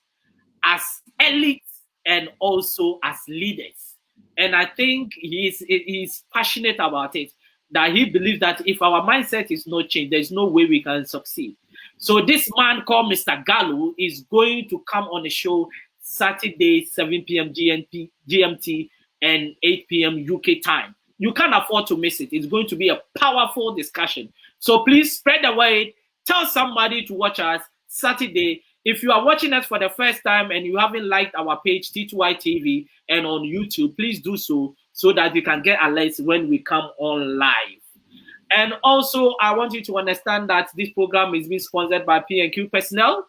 as elites, and also as leaders. And I think he's passionate about it, that he believes that if our mindset is not changed, there's no way we can succeed. So this man called Mr. Gallo is going to come on the show Saturday, 7 p.m. GMT and 8 p.m. UK time. You can't afford to miss it. It's going to be a powerful discussion. So please spread the word. Tell somebody to watch us Saturday. If you are watching us for the first time and you haven't liked our page, T2i TV, and on YouTube, please do so that you can get alerts when we come on live. And also, I want you to understand that this program is being sponsored by P&Q Personnel.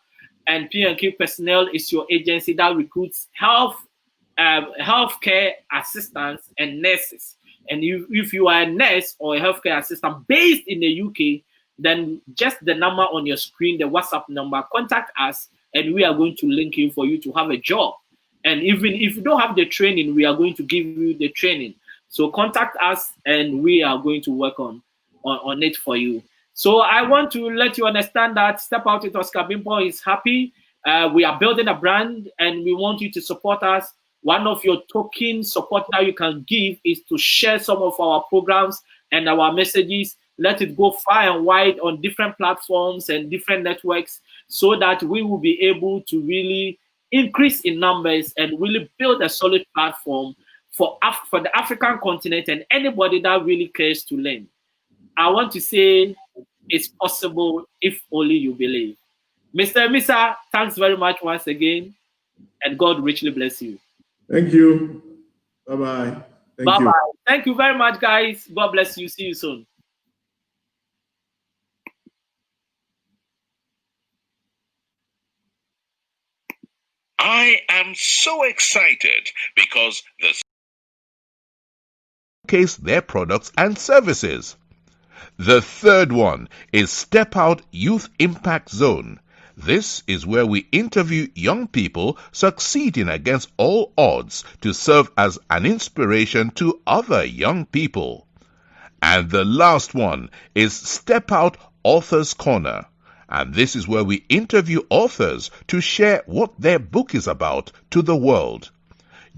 And P&Q Personnel is your agency that recruits healthcare assistants and nurses. And if you are a nurse or a healthcare assistant based in the UK, then just the number on your screen, the WhatsApp number, contact us, and we are going to link you for you to have a job. And even if you don't have the training, we are going to give you the training. So contact us, and we are going to work on it for you. So I want to let you understand that Step Out with Oscar Bimpong is happy. We are building a brand, and we want you to support us. One of your token support that you can give is to share some of our programs and our messages. Let it go far and wide on different platforms and different networks so that we will be able to really increase in numbers and really build a solid platform for the African continent and anybody that really cares to learn. I want to say it's possible if only you believe. Mr. Amissah, thanks very much once again, and God richly bless you. Thank you. Bye-bye. Bye-bye. Thank you very much, guys. God bless you. See you soon. I am so excited because they showcase their products and services. The third one is Step Out Youth Impact Zone. This is where we interview young people succeeding against all odds to serve as an inspiration to other young people. And the last one is Step Out Authors Corner. And this is where we interview authors to share what their book is about to the world.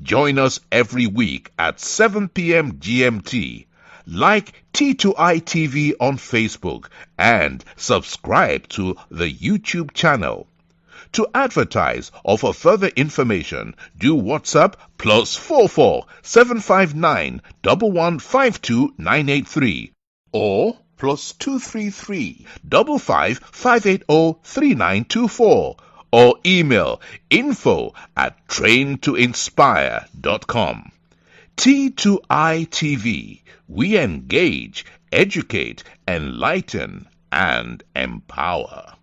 Join us every week at 7 p.m. GMT. Like T2i TV on Facebook and subscribe to the YouTube channel. To advertise or for further information, do WhatsApp +44 759 1152 983 or +233 55 580 3924 or email info@traintoinspire.com. T2i TV. We engage, educate, enlighten, and empower.